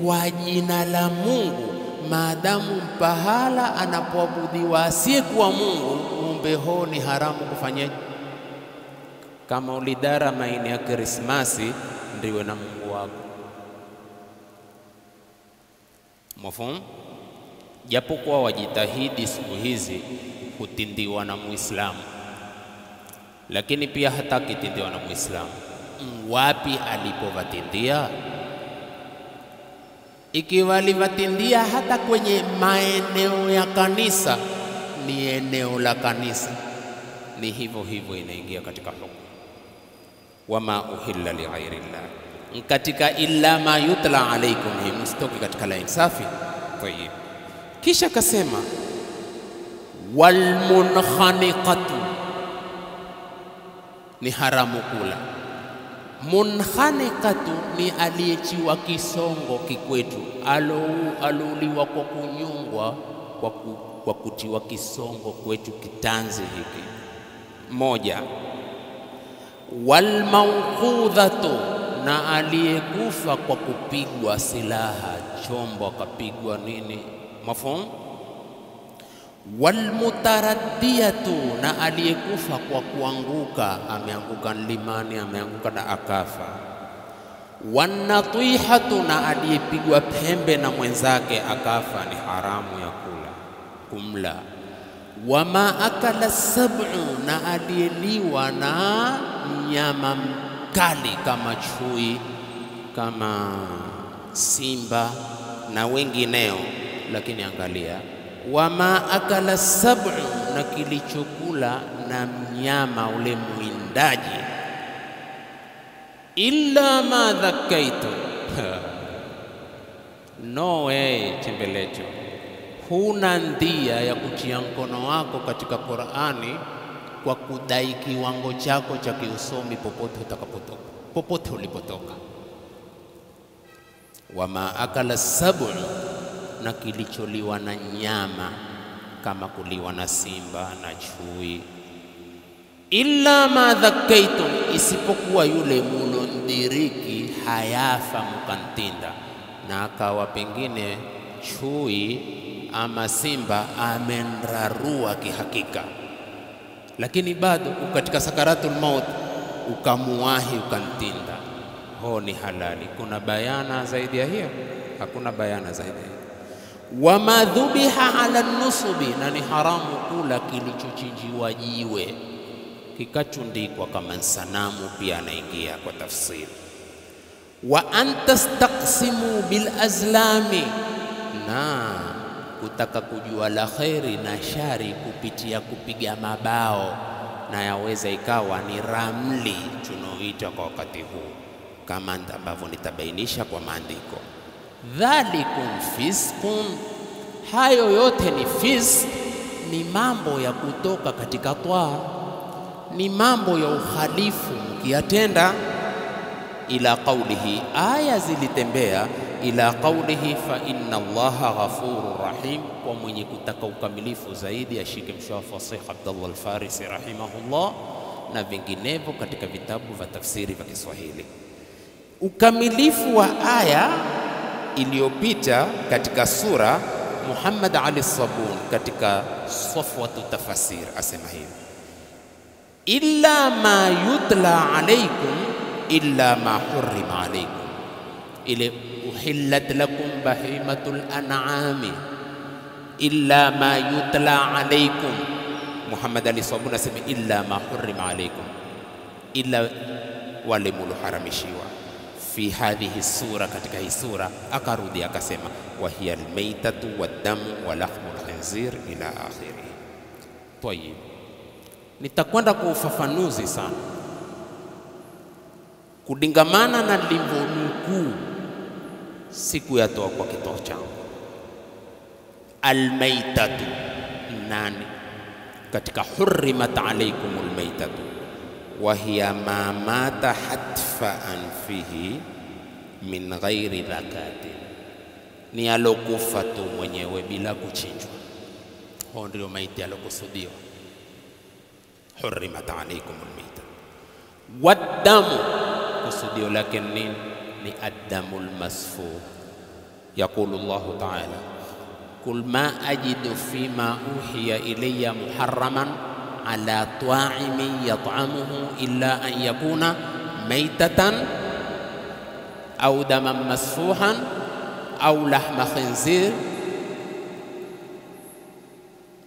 kwa jina la Mungu, maadamu pahala anapoabudiwa asiyekuwa Mungu, ng'ombe ho ni haramu kufanyaje? Kama ulidara maini ya Krismasi, ndiwe na Mungu wako. Mwafahamu? Japokuwa wajitahidi siku hizi kutindiwa na Muislamu, lakini pia hata kitindiwa na Muislamu, wapi alipovatindia? Ikiwa alivatindia hata kwenye maeneo ya kanisa, ni eneo la kanisa, ni hivyo hivyo inaingia katika hukumu. Wama uhilla li ghairi llah, katika illa ma yutla alaikum, hii mstoki katika laini safi. Tayib, kisha kasema walmunkhaniqatu, ni haramu kula. Munkhaniqatu ni aliyechiwa kisongo kikwetu, alouliwa kwa kunyungwa, kwa kutiwa kisongo kwetu kitanzi hiki moja. Walmawqudhatu, na aliyekufa kwa kupigwa silaha, chombo akapigwa nini, mafhumu. Walmutaraddiyatu, na aliyekufa kwa kuanguka, ameanguka mlimani, ameanguka na akafa. Wanatihatu, na aliyepigwa pembe na mwenzake akafa, ni haramu ya kumla. Wama akala sab'u, na aliyeliwa na mnyama mkali kama chui, kama simba na wengineo. Lakini angalia, wama akala sab'u, na kilichokula na mnyama ule mwindaji, illa ma dhakkaitu. No way, chembelecho, huna ndia ya kutia mkono wako katika Qur'ani kwa kudai kiwango chako cha kiusomi popote utakapotoka, popote ulipotoka. Wama akala sab'u, na kilicholiwa na nyama kama kuliwa na simba na chui, illa ma dhakkaitum, isipokuwa yule mulondiriki hayafa mukantinda, na akawa pengine chui ama simba amenrarua kihakika, lakini bado katika sakaratul maut ukamuwahi ukantinda, ho ni halali. Kuna bayana zaidi ya hiyo? Hakuna bayana zaidi ya hiyo. Wama dhubiha ala nusubi, na ni haramu kula kilichochinjiwa jiwe kikachundikwa kama sanamu, pia anaingia kwa tafsiri. Wa antastaqsimu bil azlami, na kutaka kujua la khairi na shari kupitia kupiga mabao, na yaweza ikawa ni ramli tunaoita kwa wakati huu, kama ambavyo nitabainisha kwa maandiko. Dhalikum fisqun, hayo yote ni fisq, ni mambo ya kutoka katika twaa, ni mambo ya uhalifu mkiyatenda. Ila qawlihi, aya zilitembea ila qawlihi fa inna Allaha ghafurur rahim, kwa mwenye kutaka ukamilifu zaidi ashike mshafu wa Sheikh Abdullah al-Farisi rahimahullah na vinginevyo katika vitabu vya tafsiri vya Kiswahili. Ukamilifu wa aya iliyopita katika sura Muhammad Ali Sabun katika Safwatu Tafasir asema hivi: illa ma yutla alaykum illa ma hurrima alaykum, ile uhillat lakum bahimatul an'ami illa ma yutla alaykum. Muhammad Ali Sabun asema illa ma hurrima alaykum, illa wale mulharamishiwa fi hadhihi sura, katika hii sura. Akarudi akasema wa hiya almaytatu waddamu wa lahmul khinzir ila akhirih. Tayib, nitakwenda kwa ufafanuzi sana kudingamana na nilivyonukuu siku ya toa kwa kitoa changu. Almaytatu nani katika hurrimat alaykumul maytatu wa hiya ma mata hatfa anfihi min ghairi dhakati, ni alokufa tu mwenyewe bila kuchinjwa. Huo ndio maiti alokusudiwa, hurrimat alaykumul maytatu. Waddamu, kusudio lake nini? Ni addamul masfuh. Yaqulu Allahu ta'ala kul ma ajidu fima uhiya ilayya muharraman ala ta'imin yat'amuhu illa an yakuna maytatan au daman masfuhan au lahma khinzir,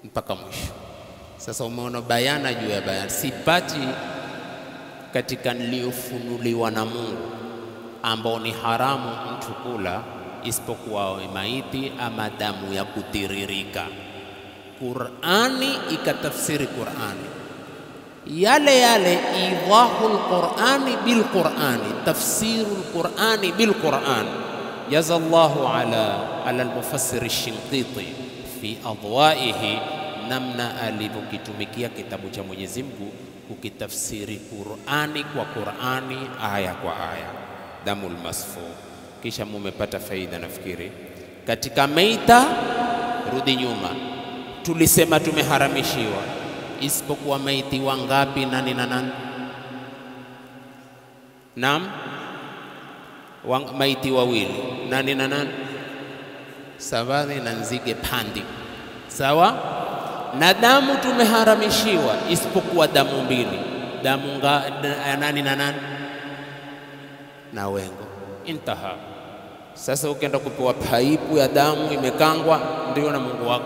mpaka mwisho. Sasa umeona bayana juu ya bayana. Sipati katika niliyofunuliwa na Mungu ambao ni haramu mtu kula isipokuwa maiti ama damu ya kutiririka. Qur'ani ikatafsiri Qur'ani yale yale, idahul Qur'ani bil Qur'ani, tafsirul Qur'ani bil Qur'an. Jazallahu ala al-mufassir ash-Shinqiti fi adwaihi, namna alivyokitumikia kitabu cha Mwenyezi Mungu kukitafsiri Qur'ani kwa Qur'ani, aya kwa aya. Damul masfuh. Kisha mumepata faida nafikiri katika maita. Rudi nyuma, tulisema tumeharamishiwa isipokuwa maiti wangapi? Nani na nani? Naam, maiti wawili. Nani na nani? Sawadhi na nzige pandi, sawa. Na damu tumeharamishiwa isipokuwa damu mbili. Damu nani na nani? Na wengo. Intaha. Sasa ukienda kupewa paipu ya damu imekangwa, ndio na Mungu wako.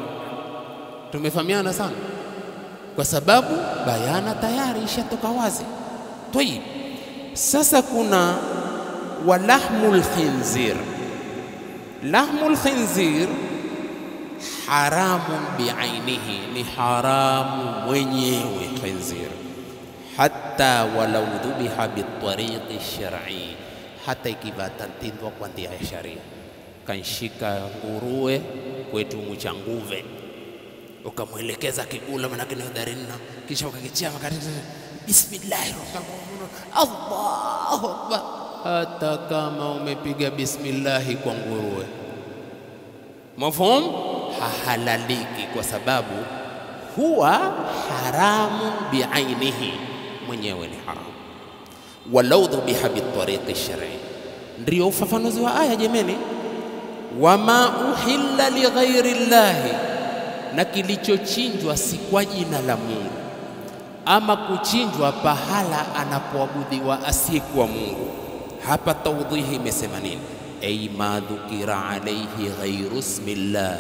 Tumefahamiana sana, kwa sababu bayana tayari ishatoka wazi. Tayib, sasa kuna walahmul khinzir. lahmul khinzir haramun biainihi, ni haramu mwenyewe khinzir, hatta walau dhubiha bitariqi shar'i, hata ikiwa tatindwa kwa njia ya sharia. Kanshika nguruwe kwetu mchanguve, ukamwelekeza kigula manake ni darinna, kisha ukakichia makati bismillahirrahmanirrahim Allahu akbar, hata kama umepiga bismillahi kwa nguruwe, mafhum, hahalaliki, kwa sababu huwa haramu biainihi, mwenyewe ni haramu. Walau dhubiha bitariqi shar'i, ndio ufafanuzi wa aya jameni. Wama uhilla li ghairi llahi, na kilichochinjwa si kwa jina la Mungu, ama kuchinjwa pahala anapoabudiwa asiyekuwa Mungu. Hapa tawdhihi imesema nini? Ay ma dhukira alayhi ghairu ismillah,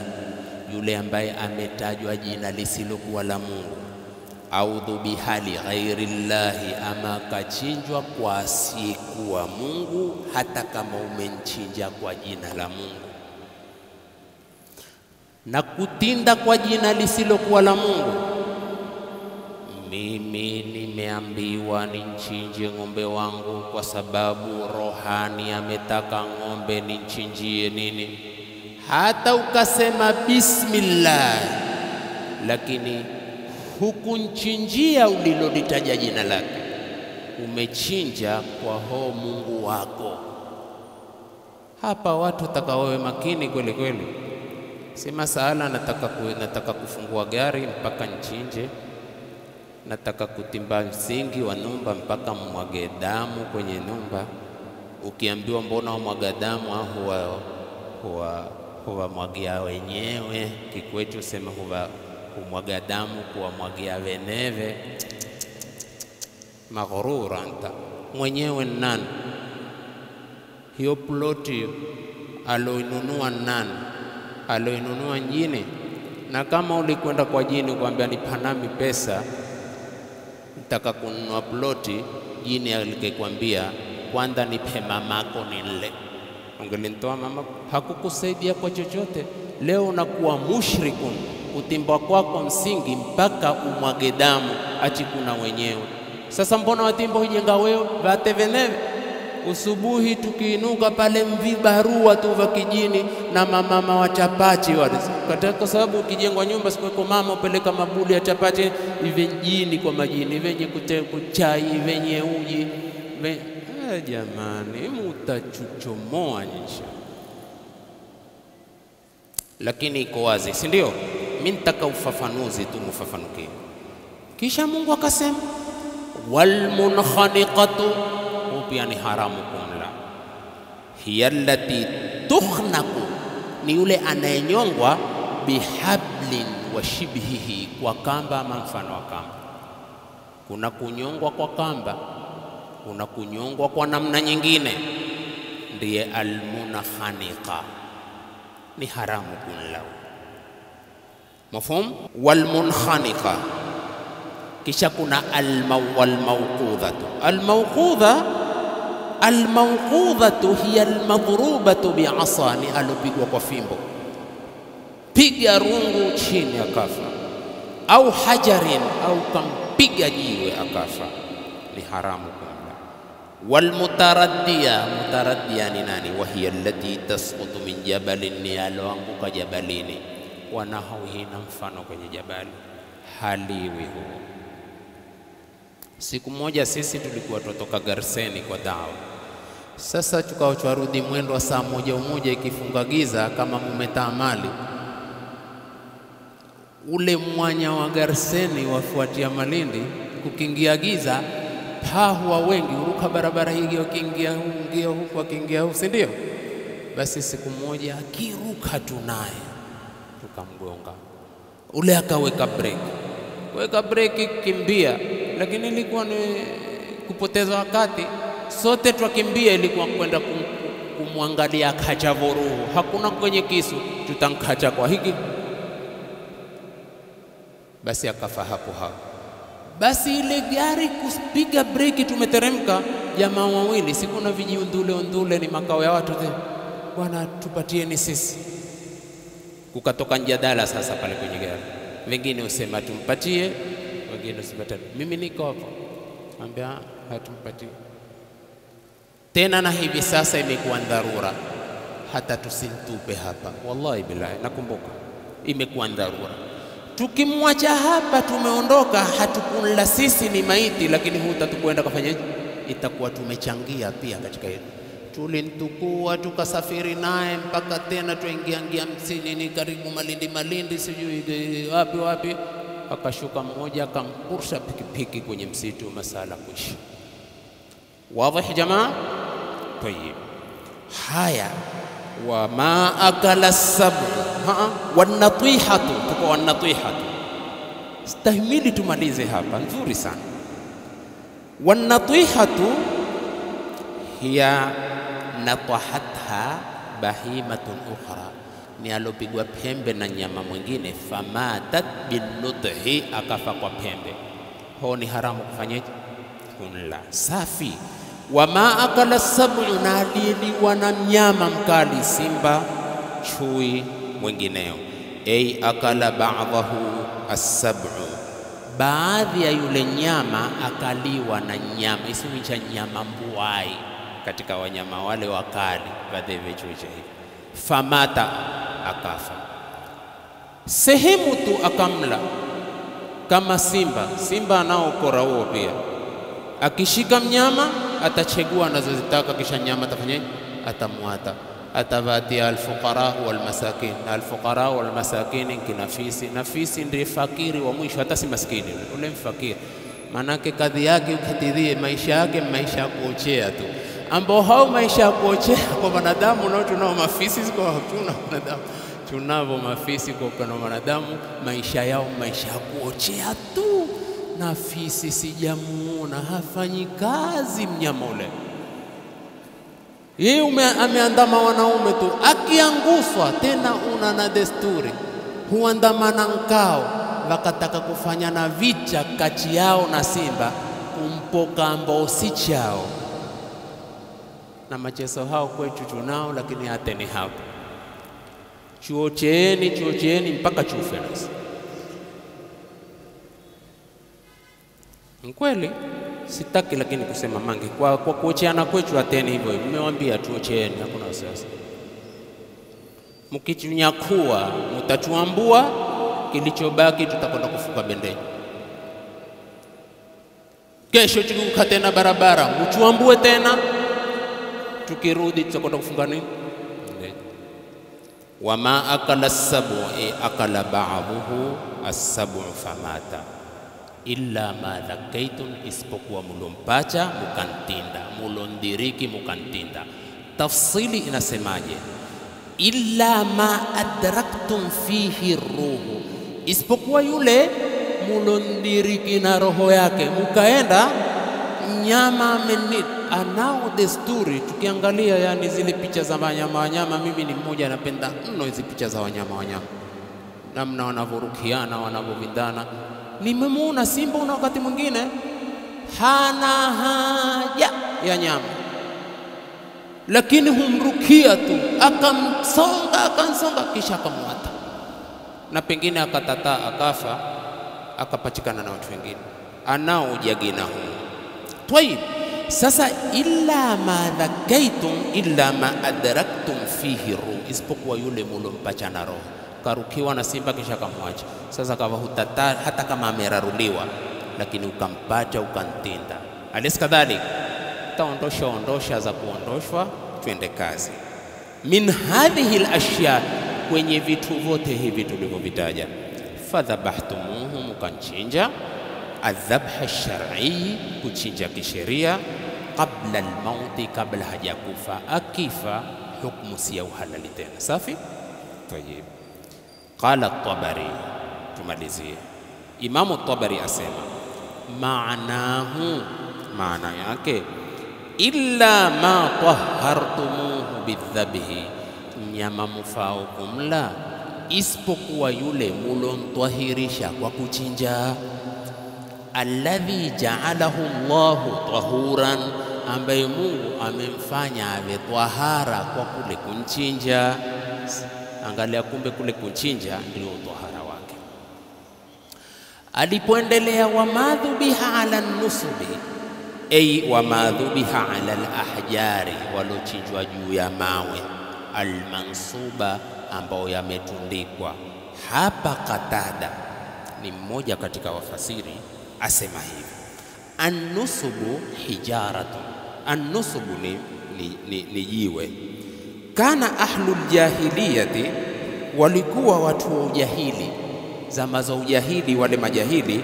yule ambaye ametajwa jina lisilokuwa la Mungu, au dhubiha li ghairi llahi, ama kachinjwa kwa asiyekuwa Mungu, hata kama umenchinja kwa jina la Mungu. Na kutinda kwa jina lisilokuwa la Mungu, mimi nimeambiwa ninchinje ng'ombe wangu kwa sababu rohani ametaka ng'ombe ninchinjie nini, hata ukasema bismillah, lakini hukunchinjia ulilolitaja jina lake, umechinja kwa ho Mungu wako. Hapa watu takawawe makini kweli kweli. Si masala nataka kufungua gari mpaka nchinje, nataka kutimba msingi wa nyumba mpaka mwage damu kwenye nyumba. Ukiambiwa mbona mwaga damu, huwa mwagia wenyewe, kikwetu sema huwa kumwaga damu kuwa mwagia weneve. Maghrura anta, mwenyewe nani? Hiyo ploti aloinunua nani? Aloinunua jini. Na kama ulikwenda kwa jini kwambia nipanami pesa, nitaka kununua ploti, jini alikwambia kwanza nipe mamako nile, ungelinitoa mama, hakukusaidia kwa chochote. Leo unakuwa mushrikun, kutimba kwako msingi mpaka umwage damu, achi kuna wenyewe. Sasa mbona watimba hujenga wewe vate veneve? Usubuhi tukiinuka pale mvibarua tu va kijini na mama wa chapachi wale, kwa sababu ukijengwa nyumba sikuweko mama upeleka mabuli ya chapachi ivenjini kwa majini venye kuchai venye uji jamani, mutachuchomoa nyisha. Lakini iko wazi, si ndio? Mimi nitaka ufafanuzi tu, mufafanukie. Kisha Mungu akasema wal munkhaniqatu, pia ni haramu kumla. Hiya allati tukhnaqu, ni yule anayenyongwa bihablin wa shibhihi, kwa kamba ama mfano wa kamba. Kuna kunyongwa kwa kamba, kuna kunyongwa kwa namna nyingine, ndiye almunkhaniqa, ni haramu kumla. Mafhum? Wal munkhaniqa. Kisha kuna al-mawqudhatu. Al-mawqudhatu hiya al-madhrubatu bi'asani, alopigwa kwa fimbo, piga rungu chini akafa, au hajarin, au kampiga jiwe akafa, ni haramu kumla. Wal mutaraddiya, mutaraddiya ni nani? Wa hiya allati tasqutu min jabalin, ni aloanguka jabalini, wanahawihi, na mfano kwenye jabali, haliwi huo. Siku moja sisi tulikuwa tutoka Garseni kwa dawa. Sasa tukao twarudi mwendo wa saa moja ikifunga giza, kama mumetaamali ule mwanya wa Garseni wafuatia Malindi, kukingia giza pahuwa wengi uruka barabara hii, wakiingia huku wakiingia huku, si ndio? Basi siku moja akiruka tunaye tukamgonga ule, akaweka breki, kimbia, lakini ilikuwa ni kupoteza wakati. Sote twakimbia, ilikuwa kwenda kumwangalia akacha vuruhu, hakuna kwenye kisu, tutankacha kwa hiki. Basi akafa hapo hapo. Basi ile gari kupiga breki, tumeteremka, jamaa wawili, sikuna vijiundule ni makao ya watu tena, bwana tupatieni sisi. Kukatoka mjadala sasa pale kwenye gari, wengine usema tumpatie, wengine usipatie. Mimi niko hapo, ambia hatumpatie tena, na hivi sasa imekuwa dharura, hata tusintupe hapa. Wallahi billahi, nakumbuka imekuwa dharura. Tukimwacha hapa tumeondoka, hatukunla sisi ni maiti, lakini hutatukwenda kufanya, itakuwa tumechangia pia katika hilo. Tulintukua tukasafiri naye mpaka tena tuingia msini, ni karibu Malindi sijui wapi, akashuka mmoja akamkurusha pikipiki kwenye msitu, masala kuishi. Wazi jamaa? Tayeb. Haya, wa ma akala sabu wanatihatu, tuko wanatihatu, stahimili tumalize hapa, nzuri sana. Wanatihatu hiya natahatha bahimatun ukhra, ni alopigwa pembe na nyama mwingine, famatat binudhi, akafa kwa pembe. Ho ni haramu kufanyaje? Kunla safi. Wama akala sabu, na aliliwa na mnyama mkali, simba, chui, mwingineo. Ay akala ba'dahu as-sab'u, baadhi ya yule nyama akaliwa na nyama, isiwicha nyama mbuai, katika wanyama wale wakali vadhevechucha hivi. Famata, akafa. Sehemu tu akamla, kama simba anao ukora huo pia, akishika mnyama atachegua anazozitaka, kisha nyama atafanyaje? Atamwata. Atavatia alfuqara wal masakin, alfuqara wal masakin kinafisi, nafisi ndiye fakiri wa mwisho, hata si maskini ule mfakiri. Manake kadhi yake ukitidhie maisha yake maisha kuochea tu, ambao hao maisha kuochea kwa wanadamu, nao tunao mafisi, kwa hatuna wanadamu tunao mafisi kwa wanadamu, maisha yao maisha kuochea tu. Nafisi sijamuona hafanyi kazi mnyama ule, yeye ameandama wanaume tu, akianguswa tena una na desturi huandamana nkao, wakataka kufanya na vita kati yao na simba, kumpoka ambao si chao. Na machezo hao kwetu tunao, lakini hata ni hapo chuocheeni mpaka chufe. Nasi mkweli sitaki, lakini kusema mangi kwa kuocheana kwetu ateni hivyo. Nimewaambia tuocheeni, hakuna wasiwasi. Mkichunyakua mtatuambua, kilichobaki tutakwenda kufuka bendeni. Kesho tukuka tena barabara, mtuambue tena, tukirudi tutakwenda kufunga nini? Wama akala sabu, akala ba'dahu as-sabu famata illa ma dhakaitun, isipokuwa mulompacha mukantinda, mulondiriki mukantinda. Tafsili inasemaje? Illa ma adraktum fihi ruhu, isipokuwa yule mulondiriki na roho yake, mukaenda nyama amenit. Anao desturi, tukiangalia yani zile picha za wanyama, mimi ni mmoja napenda mno hizi picha za wanyama, namna wanavorukiana, wanavovindana. Nimemuona simba una wakati mwingine hana haja ya nyama, lakini humrukia tu, akansonga kisha akamwata, na pengine akatata akafa, akapatikana na watu wengine. Anao ujagina huu. Tayib, sasa illa ma dhakaitum illa ma adraktum fihi ruh, isipokuwa yule mulompacha na roho, karukiwa na simba kisha kamwacha. Sasa kama hutata, hata kama ameraruliwa, lakini ukampacha ukantinda, alis kadhalik, taondosha za kuondoshwa. Twende kazi. Min hadhihi al-ashya, kwenye vitu vyote hivi tulivyovitaja, fadhabahtumuhu, mukanchinja. Adhabha shar'i, kuchinja kisheria. Qabla al-mauti, kabla hajakufa. Akifa hukumu si ya uhalali tena. Safi? Tayeb. Qala at-Tabari, tumalizie. Imamu at-Tabari asema maanahu, maana yake illa ma tahhartumuhu bidhabhi, nyama mufao kumla isipokuwa yule mulontwahirisha kwa kuchinja. Alladhi ja'alahu Allahu tahuran, ambaye Mungu amemfanya awe tahara kwa kule kunchinja. Angalia, kumbe kule kunchinja ndio tahara wake. Alipoendelea, wa madhubiha ala nusubi, ay wa madhubiha ala al-ahjari, walochinjwa juu ya mawe, al-mansuba, ambao yametundikwa. Hapa Qatada ni mmoja katika wafasiri asema hivi, an-nusubu hijaratu, an-nusubu ni jiwe. Kana ahlul jahiliyati, walikuwa watu wa ujahili, zama za ujahili, wale majahili,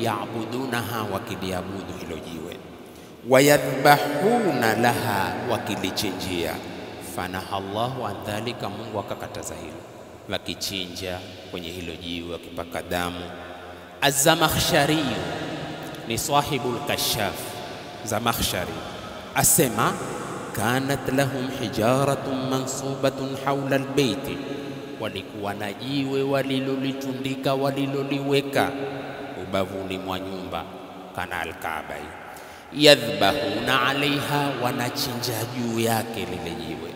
yaabudunaha, wakiliabudu hilo jiwe, wayadhbahuna laha, wakilichinjia. Fanaha Allahu an dhalika, Mungu akakataza hilo, wakichinja kwenye hilo jiwe, wakipaka damu. Az-Zamakhshari ni sahibul Kashaf, Zamakhshari asema kanat lahum hijaratun mansubatun hawla albayti, walikuwa na jiwe walilolitundika, waliloliweka ubavuni mwa nyumba, kana al-Kaaba. Yadhbahuna alaiha, wanachinja juu yake lile jiwe.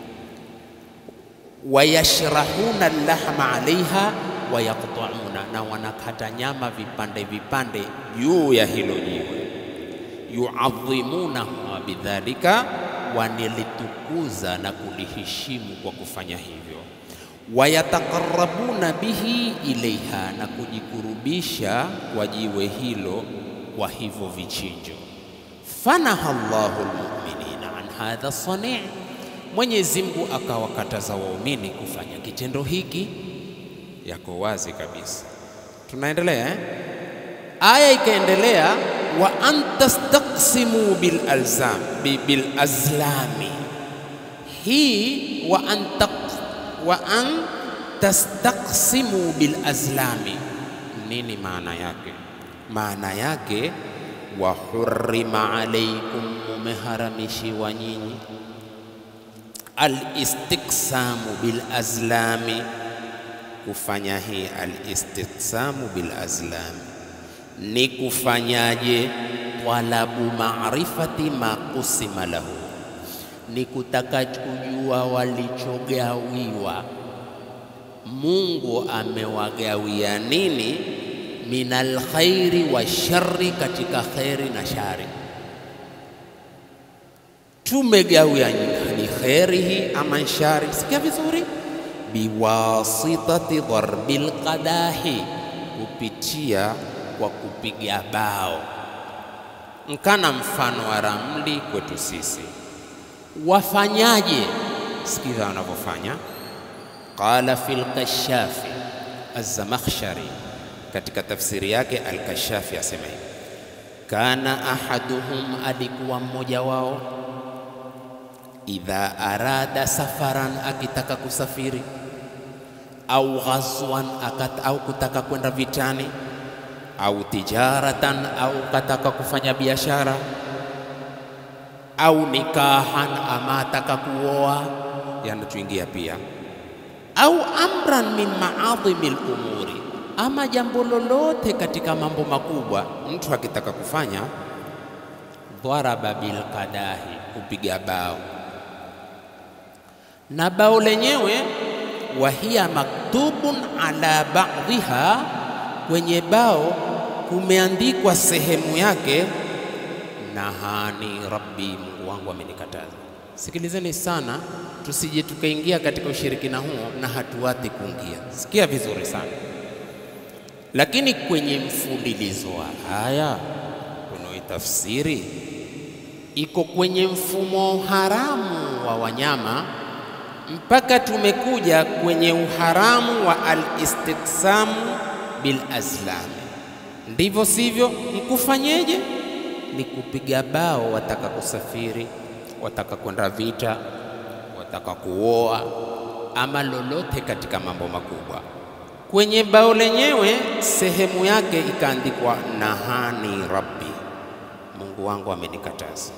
Wayashrahuna al-lahma alaiha wayaqta'una, na wanakata nyama vipande vipande juu ya hilo jiwe. Yu'adhimuna bidhalika, wanilitukuza na kuliheshimu kwa kufanya hivyo. Wayataqarrabuna bihi ilaiha, na kujikurubisha kwa jiwe hilo kwa hivyo vichinjo. Fanaha Allahu almu'minina an hadha sani', Mwenyezi Mungu akawakataza waumini kufanya kitendo hiki. Yako wazi kabisa. Tunaendelea aya ikaendelea, wa antastaqsimu bil alzam bil azlami. Hii wa an tastaqsimu bil azlami, nini maana yake? Maana yake wa hurrima alaykum, mumeharamishiwa nyinyi, al-istiqsamu bil azlami, kufanya hii al-istiqsamu bil azlami ni kufanyaje? Talabu ma'rifati ma qusima lahu, ni kutaka kujua walichogawiwa. Mungu amewagawia nini? Minal khairi wa sharri, katika khairi na shari. Tumegawia ni khairi hii ama shari. Sikia vizuri, biwasitati darbil qadahi, kupitia kwa kupiga bao. Nkana mfano wa ramli kwetu sisi. Wafanyaje? Sikiza wanavyofanya. Qala fil Kashafi, Az-Zamakhshari katika tafsiri yake Al-Kashafi asema hivi, kana ahaduhum, alikuwa mmoja wao, idha arada safaran, akitaka kusafiri, au ghazwan, au kutaka kwenda vitani, au tijaratan, au kataka kufanya biashara, au nikahan, ama ataka kuoa, yanatuingia pia, au amran min ma'adhimil umuri, ama jambo lolote katika mambo makubwa mtu akitaka kufanya, dharaba bil qadahi, kupiga bao. Na bao lenyewe, wahia maktubun ala ba'dhiha, kwenye bao kumeandikwa sehemu yake, nahani rabbi, Mungu wangu amenikataza. Sikilizeni sana, tusije tukaingia katika ushirikina huo na hatuwati kuingia. Sikia vizuri sana. Lakini kwenye mfululizo wa aya unaoitafsiri, iko kwenye mfumo haramu wa wanyama, mpaka tumekuja kwenye uharamu wa al-istiqsamu bil azlam. Ndivyo sivyo? Mkufanyeje? Ni kupiga bao. Wataka kusafiri, wataka kwenda vita, wataka kuoa, ama lolote katika mambo makubwa, kwenye bao lenyewe sehemu yake ikaandikwa nahani rabbi, Mungu wangu amenikataza.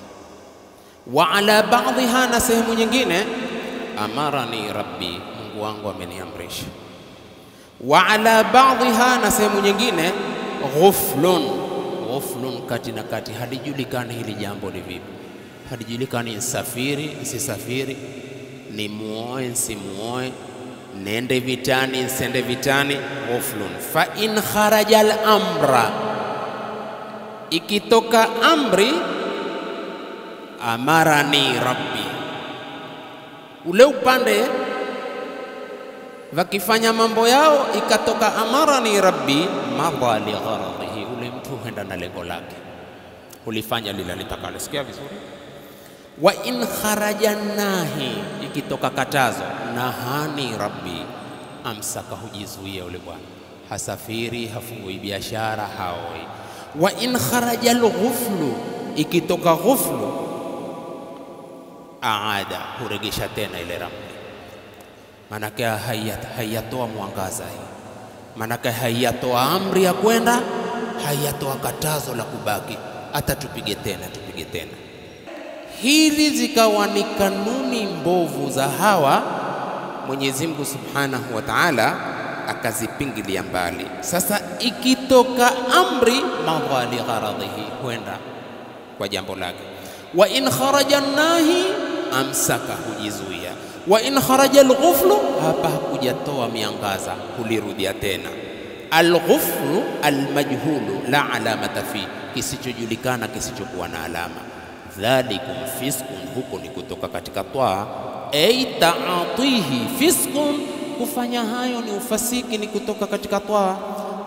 Wa ala ba'dhiha, na sehemu nyingine amarani rabbi, Mungu wangu ameniamrisha. Wa ala ba'dhiha, na sehemu nyingine ghuflun, ghuflun, kati na kati, halijulikani hili jambo ni vipi, halijulikani nsafiri nsisafiri, ni muoe nsimuoe, nende vitani nsende vitani. Ghuflun fa in kharaja al-amra, ikitoka amri, amarani rabbi, ule upande wakifanya mambo yao ikatoka amarani rabbi, madha li gharadhihi, ule mtu huenda na lengo lake, ulifanya lile litakalo. Sikia vizuri. Wa in kharaja nahi, ikitoka katazo, nahani rabbi, amsaka, hujizuia ule bwana, hasafiri, hafungui biashara, haoi. Wa in kharaja al-ghuflu, ikitoka ghuflu, aada, huregesha tena ile ramli. Manake hayatoa mwangaza hii, manake hayatoa amri ya kwenda, hayatoa katazo la kubaki, hata tupige tena. Hizi zikawa ni kanuni mbovu za hawa, Mwenyezi Mungu Subhanahu wa Ta'ala akazipingilia mbali. Sasa ikitoka amri, madha li gharadhihi, huenda kwa jambo lake. Wa in kharaja nahi, amsaka, hujizuia. Wa in kharaja al-ghuflu, hapa hakujatoa miangaza, hulirudia tena. Al-ghuflu al-majhulu la alamata fi, kisichojulikana, kisichokuwa na alama. Dhalikum fiskun, huko ni kutoka katika twaa. Ay ta'atihi fiskun, kufanya hayo ni ufasiki, ni kutoka katika twaa.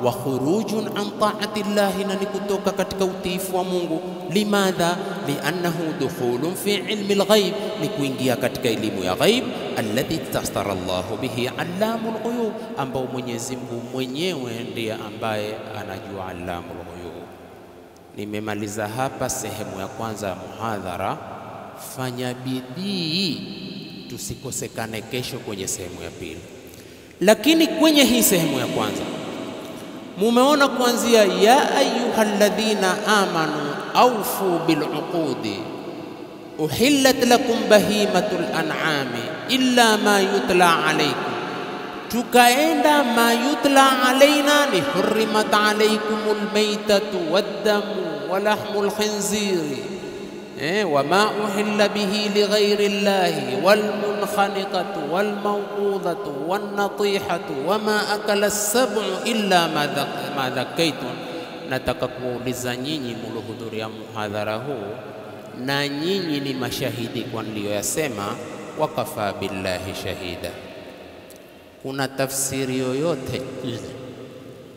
Wa khurujun an ta'ati llahi, na ni kutoka katika utiifu wa Mungu. Limadha? Liannahu dukhulun fi ilmi al-ghaib, ni kuingia katika elimu ya ghaib. Alladhi tastara Allahu bihi allamul ghuyub, ambao Mwenyezi Mungu mwenyewe ndiye ambaye anajua allamul ghuyub. Nimemaliza hapa sehemu ya kwanza ya muhadhara. Fanya bidii tusikosekane kesho kwenye sehemu ya pili. Lakini kwenye hii sehemu ya kwanza mumeona kuanzia ya ayyuhalladhina amanu awfu bil'uqudi uhillat lakum bahimatul an'ami illa ma yutla alaykum, tukaenda ma yutla alaina ni hurrimat alaykumul maytatu wad-damu wa lahmul khinziri wa ma uhilla bihi li ghayri llahi wal munkhaniqatu wal mawqudatu wan natihatu wa ma akala as-sab'u illa ma dhakkaytum. Nataka kuuliza nyinyi mlohudhuria muhadhara huu, na nyinyi ni mashahidi kwa niliyoyasema, wakafa billahi shahida. Kuna tafsiri yoyote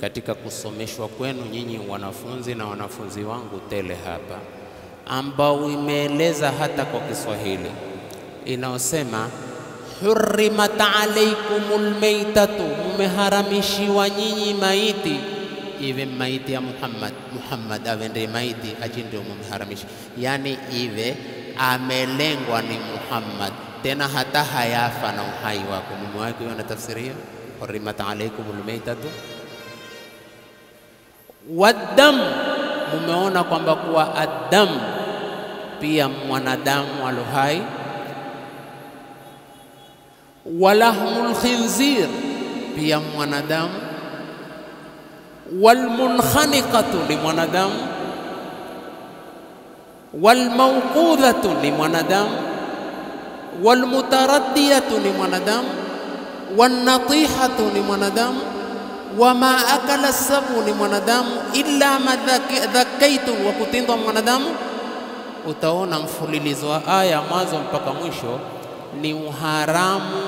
katika kusomeshwa kwenu nyinyi wanafunzi na wanafunzi wangu tele hapa, ambao imeeleza hata kwa Kiswahili inaosema hurrimat alaykumul maytatu, mumeharamishiwa nyinyi maiti, iwe maiti ya Muhammad avende maiti achi ndio mumeharamisha, yani iwe amelengwa ni Muhammad, tena hata hayafa na uhai wako mume wake. Hiyo na tafsiri hiyo, hurrimat alaykumul maytatu waddam. Mumeona kwamba kuwa adam pia mwanadamu alohai, walahmul khinzir pia mwanadamu, walmunkhaniqatu ni mwanadamu, walmawqudhatu ni mwanadamu, walmutaraddiyatu ni mwanadamu, wannatihatu ni mwanadamu, wama akala sabu ni mwanadamu, illa ma dhakkaytum, wa kutindwa mwanadamu. Utaona mfululizo wa aya mwanzo mpaka mwisho ni uharamu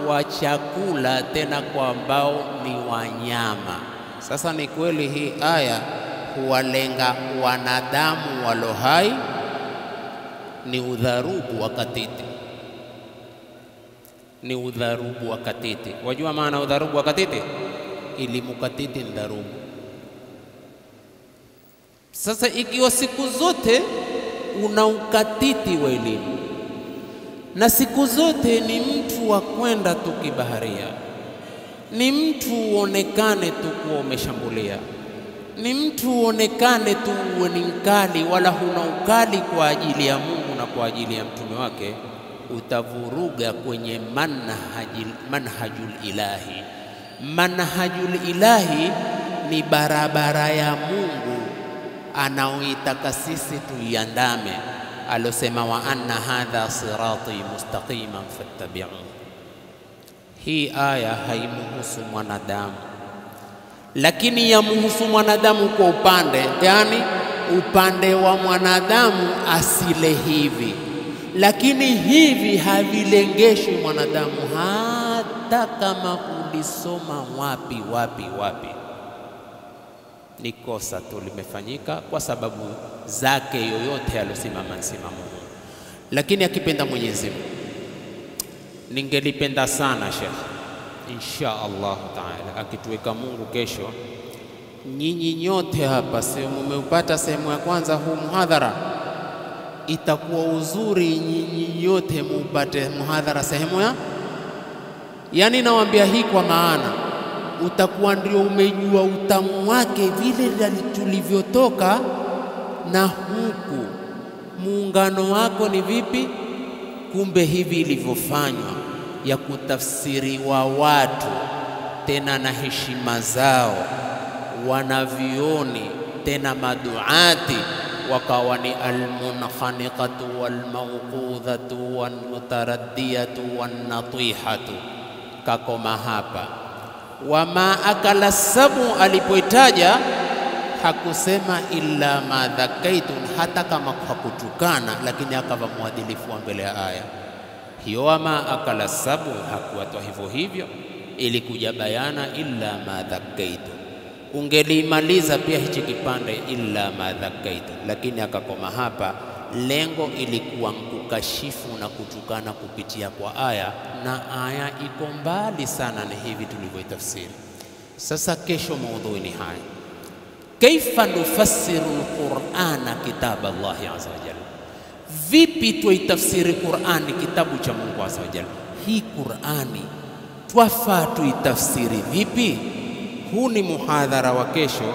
wa chakula, tena kwa ambao ni wanyama. Sasa ni kweli hii aya huwalenga wanadamu walohai, ni udharubu wa katiti, ni udharubu wa katiti. Wajua maana udharubu wa katiti? Elimu katiti ni dharubu. Sasa ikiwa siku zote una ukatiti wa elimu, na siku zote ni mtu wa kwenda tu kibaharia, ni mtu uonekane tu kuwa umeshambulia, ni mtu uonekane tu uwe ni mkali, wala huna ukali kwa ajili ya Mungu na kwa ajili ya mtume wake, utavuruga kwenye manhajul ilahi. Manhajul ilahi ni barabara ya Mungu anaoitaka sisi tuiandame. alosema wa anna hadha sirati mustaqiman fattabi'u. Hii aya haimuhusu mwanadamu, lakini yamuhusu mwanadamu kwa upande, yani upande wa mwanadamu asile hivi, lakini hivi havilengeshi mwanadamu hata kama ulisoma wapi wapi wapi. Ni kosa tu limefanyika kwa sababu zake yoyote alosimama msimamo. Lakini akipenda Mwenyezi Mungu, ningelipenda sana Sheikh, insha Allah taala, akituweka Mungu kesho, nyinyi nyote hapa sehemu mmeupata sehemu ya kwanza huu muhadhara, itakuwa uzuri nyinyi nyote muupate muhadhara sehemu ya, yani nawaambia hii kwa maana utakuwa ndio umejua utamu wake vile tulivyotoka na huku muungano wako ni vipi. Kumbe hivi ilivyofanywa ya kutafsiriwa watu tena na heshima zao, wanavioni tena maduati, wakawa ni almunkhaniqatu walmawqudhatu walmutaraddiyatu wannatihatu. Kakoma hapa. Wama akala sabu alipoitaja hakusema illa ma dhakaitun, hata kama kwa kutukana, lakini akawa mwadilifu wa mbele ya aya hiyo. Wama akala sabu hakuwatwa hivyo hivyo, ili kuja bayana illa ma dhakaitun. Ungelimaliza pia hichi kipande illa ma dhakaitun, lakini akakoma hapa. Lengo ilikuwa kukashifu na kutukana kupitia kwa aya, na aya iko mbali sana na hivi tulivyoitafsiri. Sasa kesho maudhui ni haya: kaifa nufassiru alqur'ana kitab Allah azza wa jalla, vipi tuitafsiri Qur'ani, kitabu cha Mungu azza wa jalla. Hii Qur'ani twafaa tuitafsiri vipi? Huu ni muhadhara wa kesho,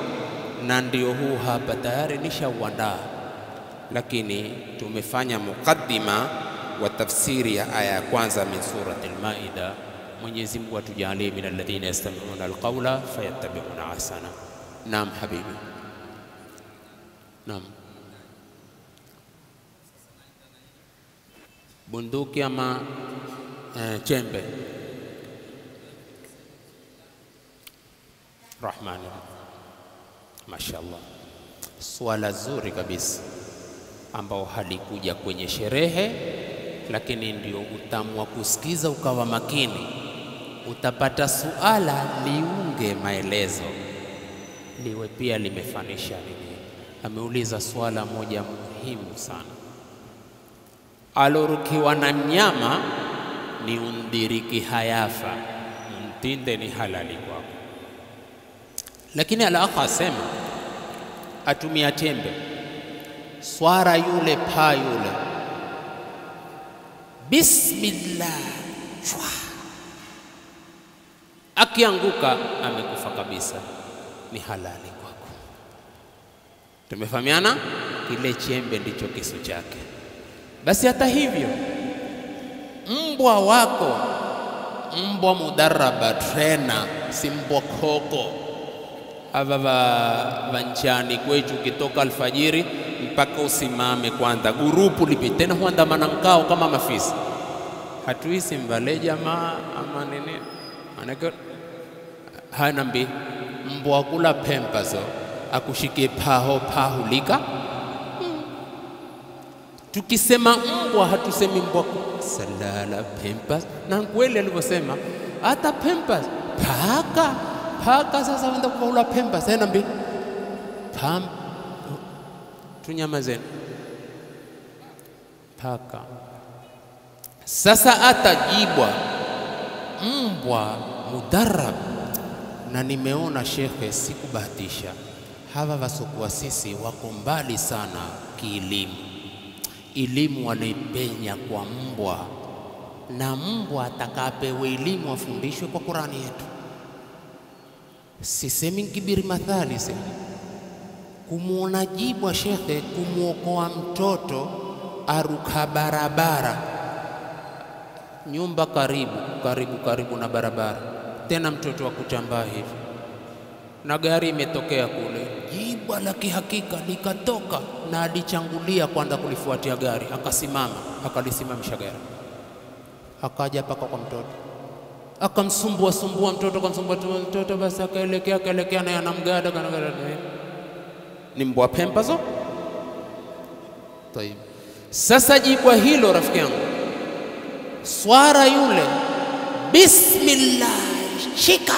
na ndio huu hapa tayari nishauandaa, lakini tumefanya mukaddima wa tafsiri ya aya ya kwanza min surati al-Maida. Mwenyezi Mungu atujalie min alladhina yastami'una alqawla fayattabi'una ahsana. Naam habibi, naam. Bunduki ama chembe? Rahmani, mashallah, swala zuri kabisa ambao halikuja kwenye sherehe, lakini ndio utamu wa kusikiza ukawa makini. Utapata suala liunge maelezo, liwe pia limefanisha nini. Ameuliza swala moja muhimu sana: alorukiwa na mnyama ni undiriki hayafa, mtinde ni halali kwako. Lakini al-akha asema atumia tembe, swara yule paa yule, bismillah, chwa, akianguka amekufa kabisa, ni halali kwako. Tumefahamiana? Kile chembe ndicho kisu chake. Basi hata hivyo, mbwa wako, mbwa mudaraba, trainer, si mbwa koko ava vanchani kwetu, kitoka alfajiri mpaka usimame kwanza, gurupu lipi tena, huandamana nkao kama mafisi. Hatuisi mbale jamaa ama nini, manake hanambi mbwa kula pempazo akushike paho lika. Tukisema mbwa hatusemi mbwa salala pempas, na kweli alivyosema hata pempas paka sasa wenda kula pempas tena mbi pam tunyamazeni paka. Sasa atajibwa mbwa mudarrab. Na nimeona shekhe, sikubahatisha, hawa wasokuwa sisi wako mbali sana kielimu. Elimu wanaipenya kwa mbwa, na mbwa atakapewe elimu afundishwe kwa Qur'ani yetu. Sisemi kibiri mathali, sema kumuona jibwa shekhe, kumuokoa mtoto aruka barabara, nyumba karibu na barabara, tena mtoto wa kutambaa hivi, na gari imetokea kule, jibwa la kihakika likatoka na alichangulia kwanza kulifuatia gari, akasimama akalisimamisha gari, akaja paka kwa mtoto, akamsumbua mtoto, basi akaelekea na anamgada ni mbwa pempazo. Tayeb, sasa jibwa hilo rafiki yangu, swara yule, bismillah, shika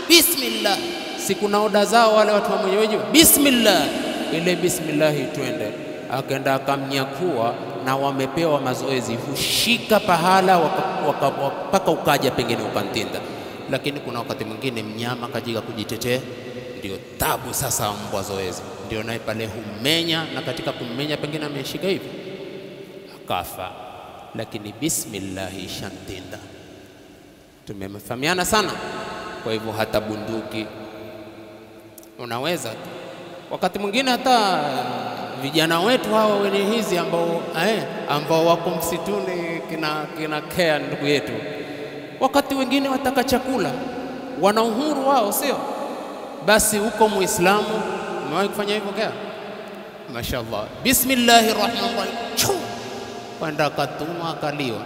bismillah, sikuna oda zao wale watu wa mwenyewe, bismillah, ile bismillah twende, akaenda akamnyakua, na wamepewa mazoezi hushika pahala mpaka ukaja pengine ukantinda. Lakini kuna wakati mwingine mnyama kajiga kujitetea, ndio tabu sasa mbwa zoezi, ndio naye pale humenya, na katika kummenya pengine ameshika hivi akafa, lakini bismillah ishantinda. Tumefahamiana sana. Kwa hivyo hata bunduki unaweza tu. Wakati mwingine hata vijana wetu hawa wenye hizi ambao wako msituni kina kea ndugu yetu, wakati wengine wataka chakula, wana uhuru wao, sio? Basi huko Muislamu umewahi kufanya hivyo kea? Mashaallah, bismillahirrahmanirrahim, kwenda katuma akaliwa.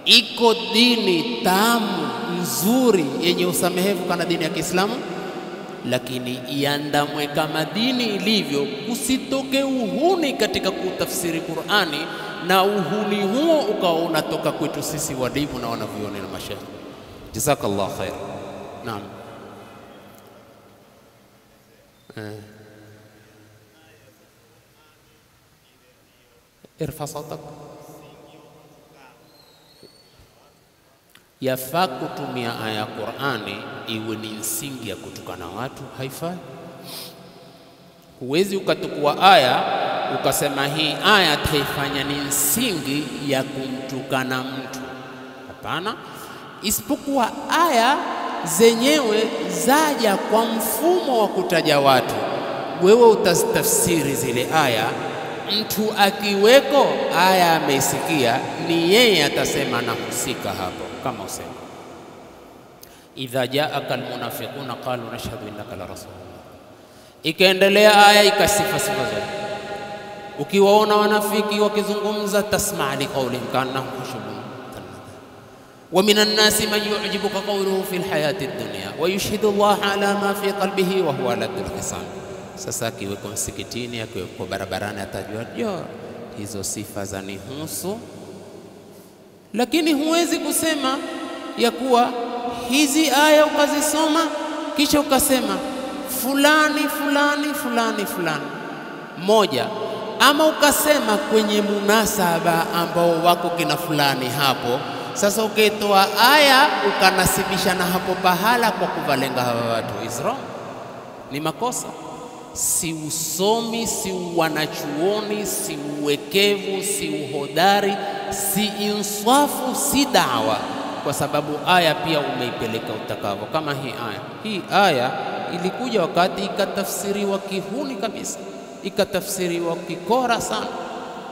Iko dini tamu nzuri yenye usamehevu kana dini ya Kiislamu, lakini iandamwe kama dini ilivyo, usitoke uhuni katika kutafsiri Qur'ani, na uhuni huo ukawa unatoka kwetu sisi walimu na wanavyuoni na mashaikh. Jazakallah khair. Naam. Irfa sautak. Yafaa kutumia aya ya Qur'ani iwe ni msingi ya kutukana watu, haifai. Huwezi ukatukua aya ukasema hii aya taifanya ni msingi ya kumtukana mtu, hapana. Isipokuwa aya zenyewe zaja kwa mfumo wa kutaja watu, wewe utazitafsiri zile aya. Mtu akiweko aya ameisikia, ni yeye atasema nahusika hapo, kama usema idha jaaka almunafiquna qalu nashhadu innaka la rasulullah. Ikaendelea aya ikasifa sifa zote. Ukiwaona wanafiki wakizungumza, tasma' li qawlihim ka'annahum khushubun wa minan nasi man yu'jibuka qawluhu fil hayati ad-dunya wa yushhidu Allah ala ma fi qalbihi wa huwa ladul khisam. Sasa akiweko msikitini, akiweko barabarani, atajua hizo sifa za nihusu. Lakini huwezi kusema ya kuwa hizi aya ukazisoma kisha ukasema fulani fulani fulani fulani moja, ama ukasema kwenye munasaba ambao wako kina fulani hapo. Sasa ukitoa aya ukanasibisha na hapo pahala kwa kuvalenga hawa watu, Israel ni makosa. Si usomi, si wanachuoni, si uwekevu, si uhodari, si insafu, si dawa, kwa sababu aya pia umeipeleka utakavyo. Kama hii aya ilikuja wakati ikatafsiriwa kihuni kabisa, ikatafsiriwa kikora sana.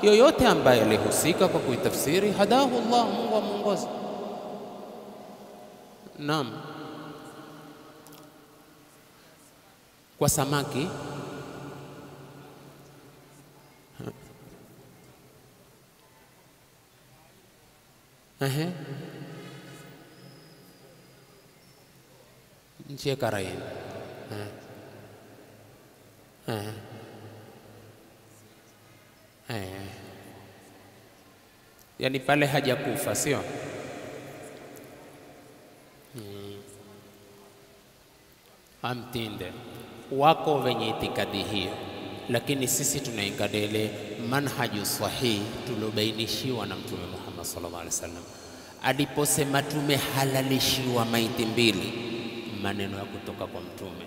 Yoyote ambaye alihusika kwa kuitafsiri, hadahu Allah, Mungu amuongoze. Naam. Kwa samaki nchi ya Karaini, yani pale hajakufa, sio? Amtinde wako wenye itikadi hiyo, lakini sisi tunaikadele manhaju sahihi tulobainishiwa na Mtume Muhammad sallallahu alaihi wasallam aliposema tumehalalishiwa maiti mbili, maneno ya kutoka kwa Mtume.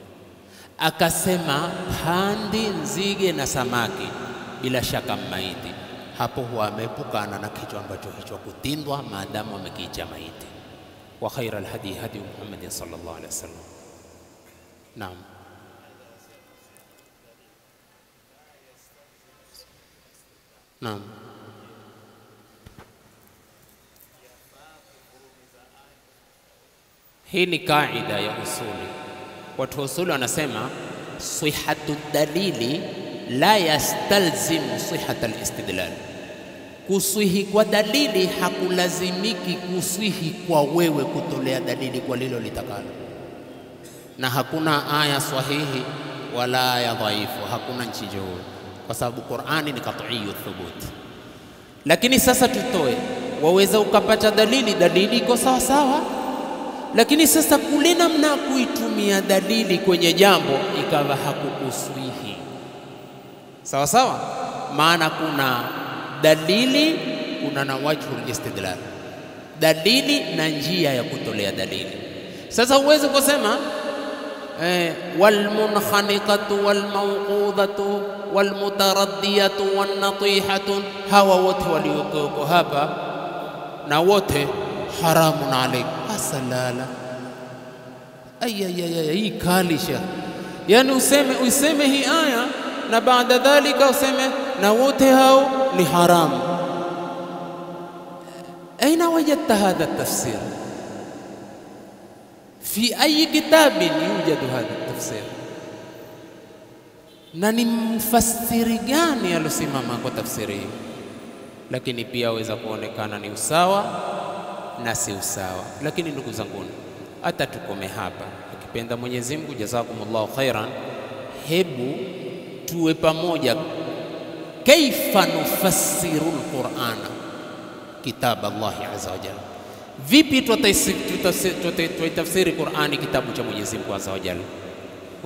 Akasema pandi, nzige na samaki, bila shaka maiti. Hapo huwa amepukana na kitu ambacho hicho kutindwa maadamu amekiicha maiti. Wa khairal hadi hadi Muhammad sallallahu alaihi wasallam. Naam. Naam. Hii ni kaida ya usuli. Watu usuli wanasema sihhatu dalili la yastalzimu sihhata al-istidlal. Kuswihi kwa dalili hakulazimiki kuswihi kwa wewe kutolea dalili kwa lilo litakalo, na hakuna aya sahihi wala aya dhaifu, hakuna nchijo, kwa sababu Qur'ani ni qat'iyyu thubut. Lakini sasa tutoe, waweza ukapata dalili iko sawa sawa, lakini sasa kule namna kuitumia dalili kwenye jambo ikawa hakukuswihi sawa sawa. Maana kuna dalili, kuna na wajhul istidlal, dalili na njia ya kutolea dalili. Sasa uweze kusema wal munkhaniqatu wal mawqudatu wal mutaraddiyatu wan natihatu, hawa wote walioko hapa na wote haramun alayk. Asalala hii kalisha, yani useme hii aya na baada dhalika useme na wote hao ni haramu. Aina wajadta hadha tafsir? Fi ayi kitabin yujadu hadha tafsir? Na ni mfasiri gani alosimama kwa tafsiri hii? Lakini pia waweza kuonekana ni usawa na si usawa. Lakini ndugu zangu, hata tukome hapa, ukipenda Mwenyezi Mungu, jazakumullahu khairan. Hebu tuwe pamoja, kaifa nufassiru alqur'ana kitab Allah azza wa jalla, vipi tutafsiri Qur'ani, kitabu cha Mwenyezi Mungu azza wa jalla.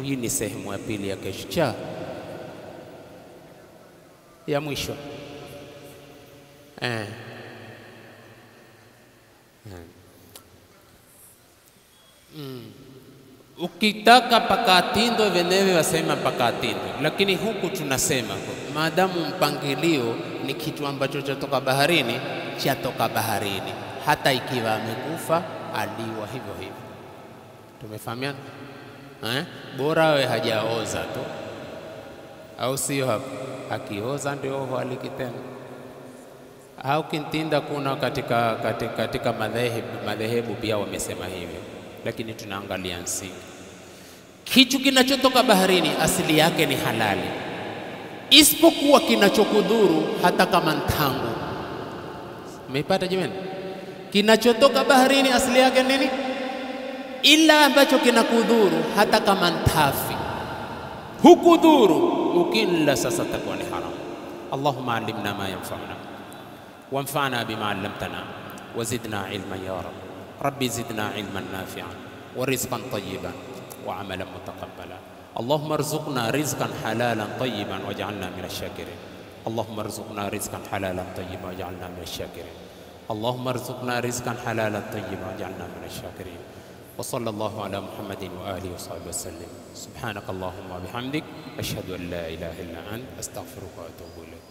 Hii ni sehemu ya pili ya kesho ya mwisho. Ukitaka pakatindo venewe wasema pakatindo, lakini huku tunasema maadamu mpangilio ni kitu ambacho chatoka baharini, chatoka baharini, hata ikiwa amekufa aliwa hivyo hivyo. Tumefahamiana? Bora we hajaoza tu, au sio? Hapo akioza ndio haliki tena. Au kintinda, kuna katika madhehebu pia wamesema hivyo, lakini tunaangalia msingi. Kitu kinachotoka baharini asili yake ni halali, isipokuwa kinachokudhuru hata kama ntangu. Umeipata jamani? Kinachotoka baharini asili yake nini? Ila ambacho kinakudhuru hata kama ntafi, hukudhuru ukila, sasa takuwa ni haram. Allahumma allimna ma yanfa'una wanfa'na bima 'allamtana wazidna ilman ya rab. Rabbi zidna ilman nafi'an wa rizqan tayyiban wa 'amalan mutaqabbala. Allahumma arzuqna rizqan halalan tayyiban waj'alna minash shakirin. Allahumma arzuqna rizqan halalan tayyiban waj'alna minash shakirin. Allahumma arzuqna rizqan halalan tayyiban waj'alna minash shakirin. Wa sallallahu ala Muhammadin wa alihi wa sahbihi wasallam. Subhanakallahumma wa bihamdik ashhadu an la ilaha illa anta astaghfiruka wa atubu ilayk.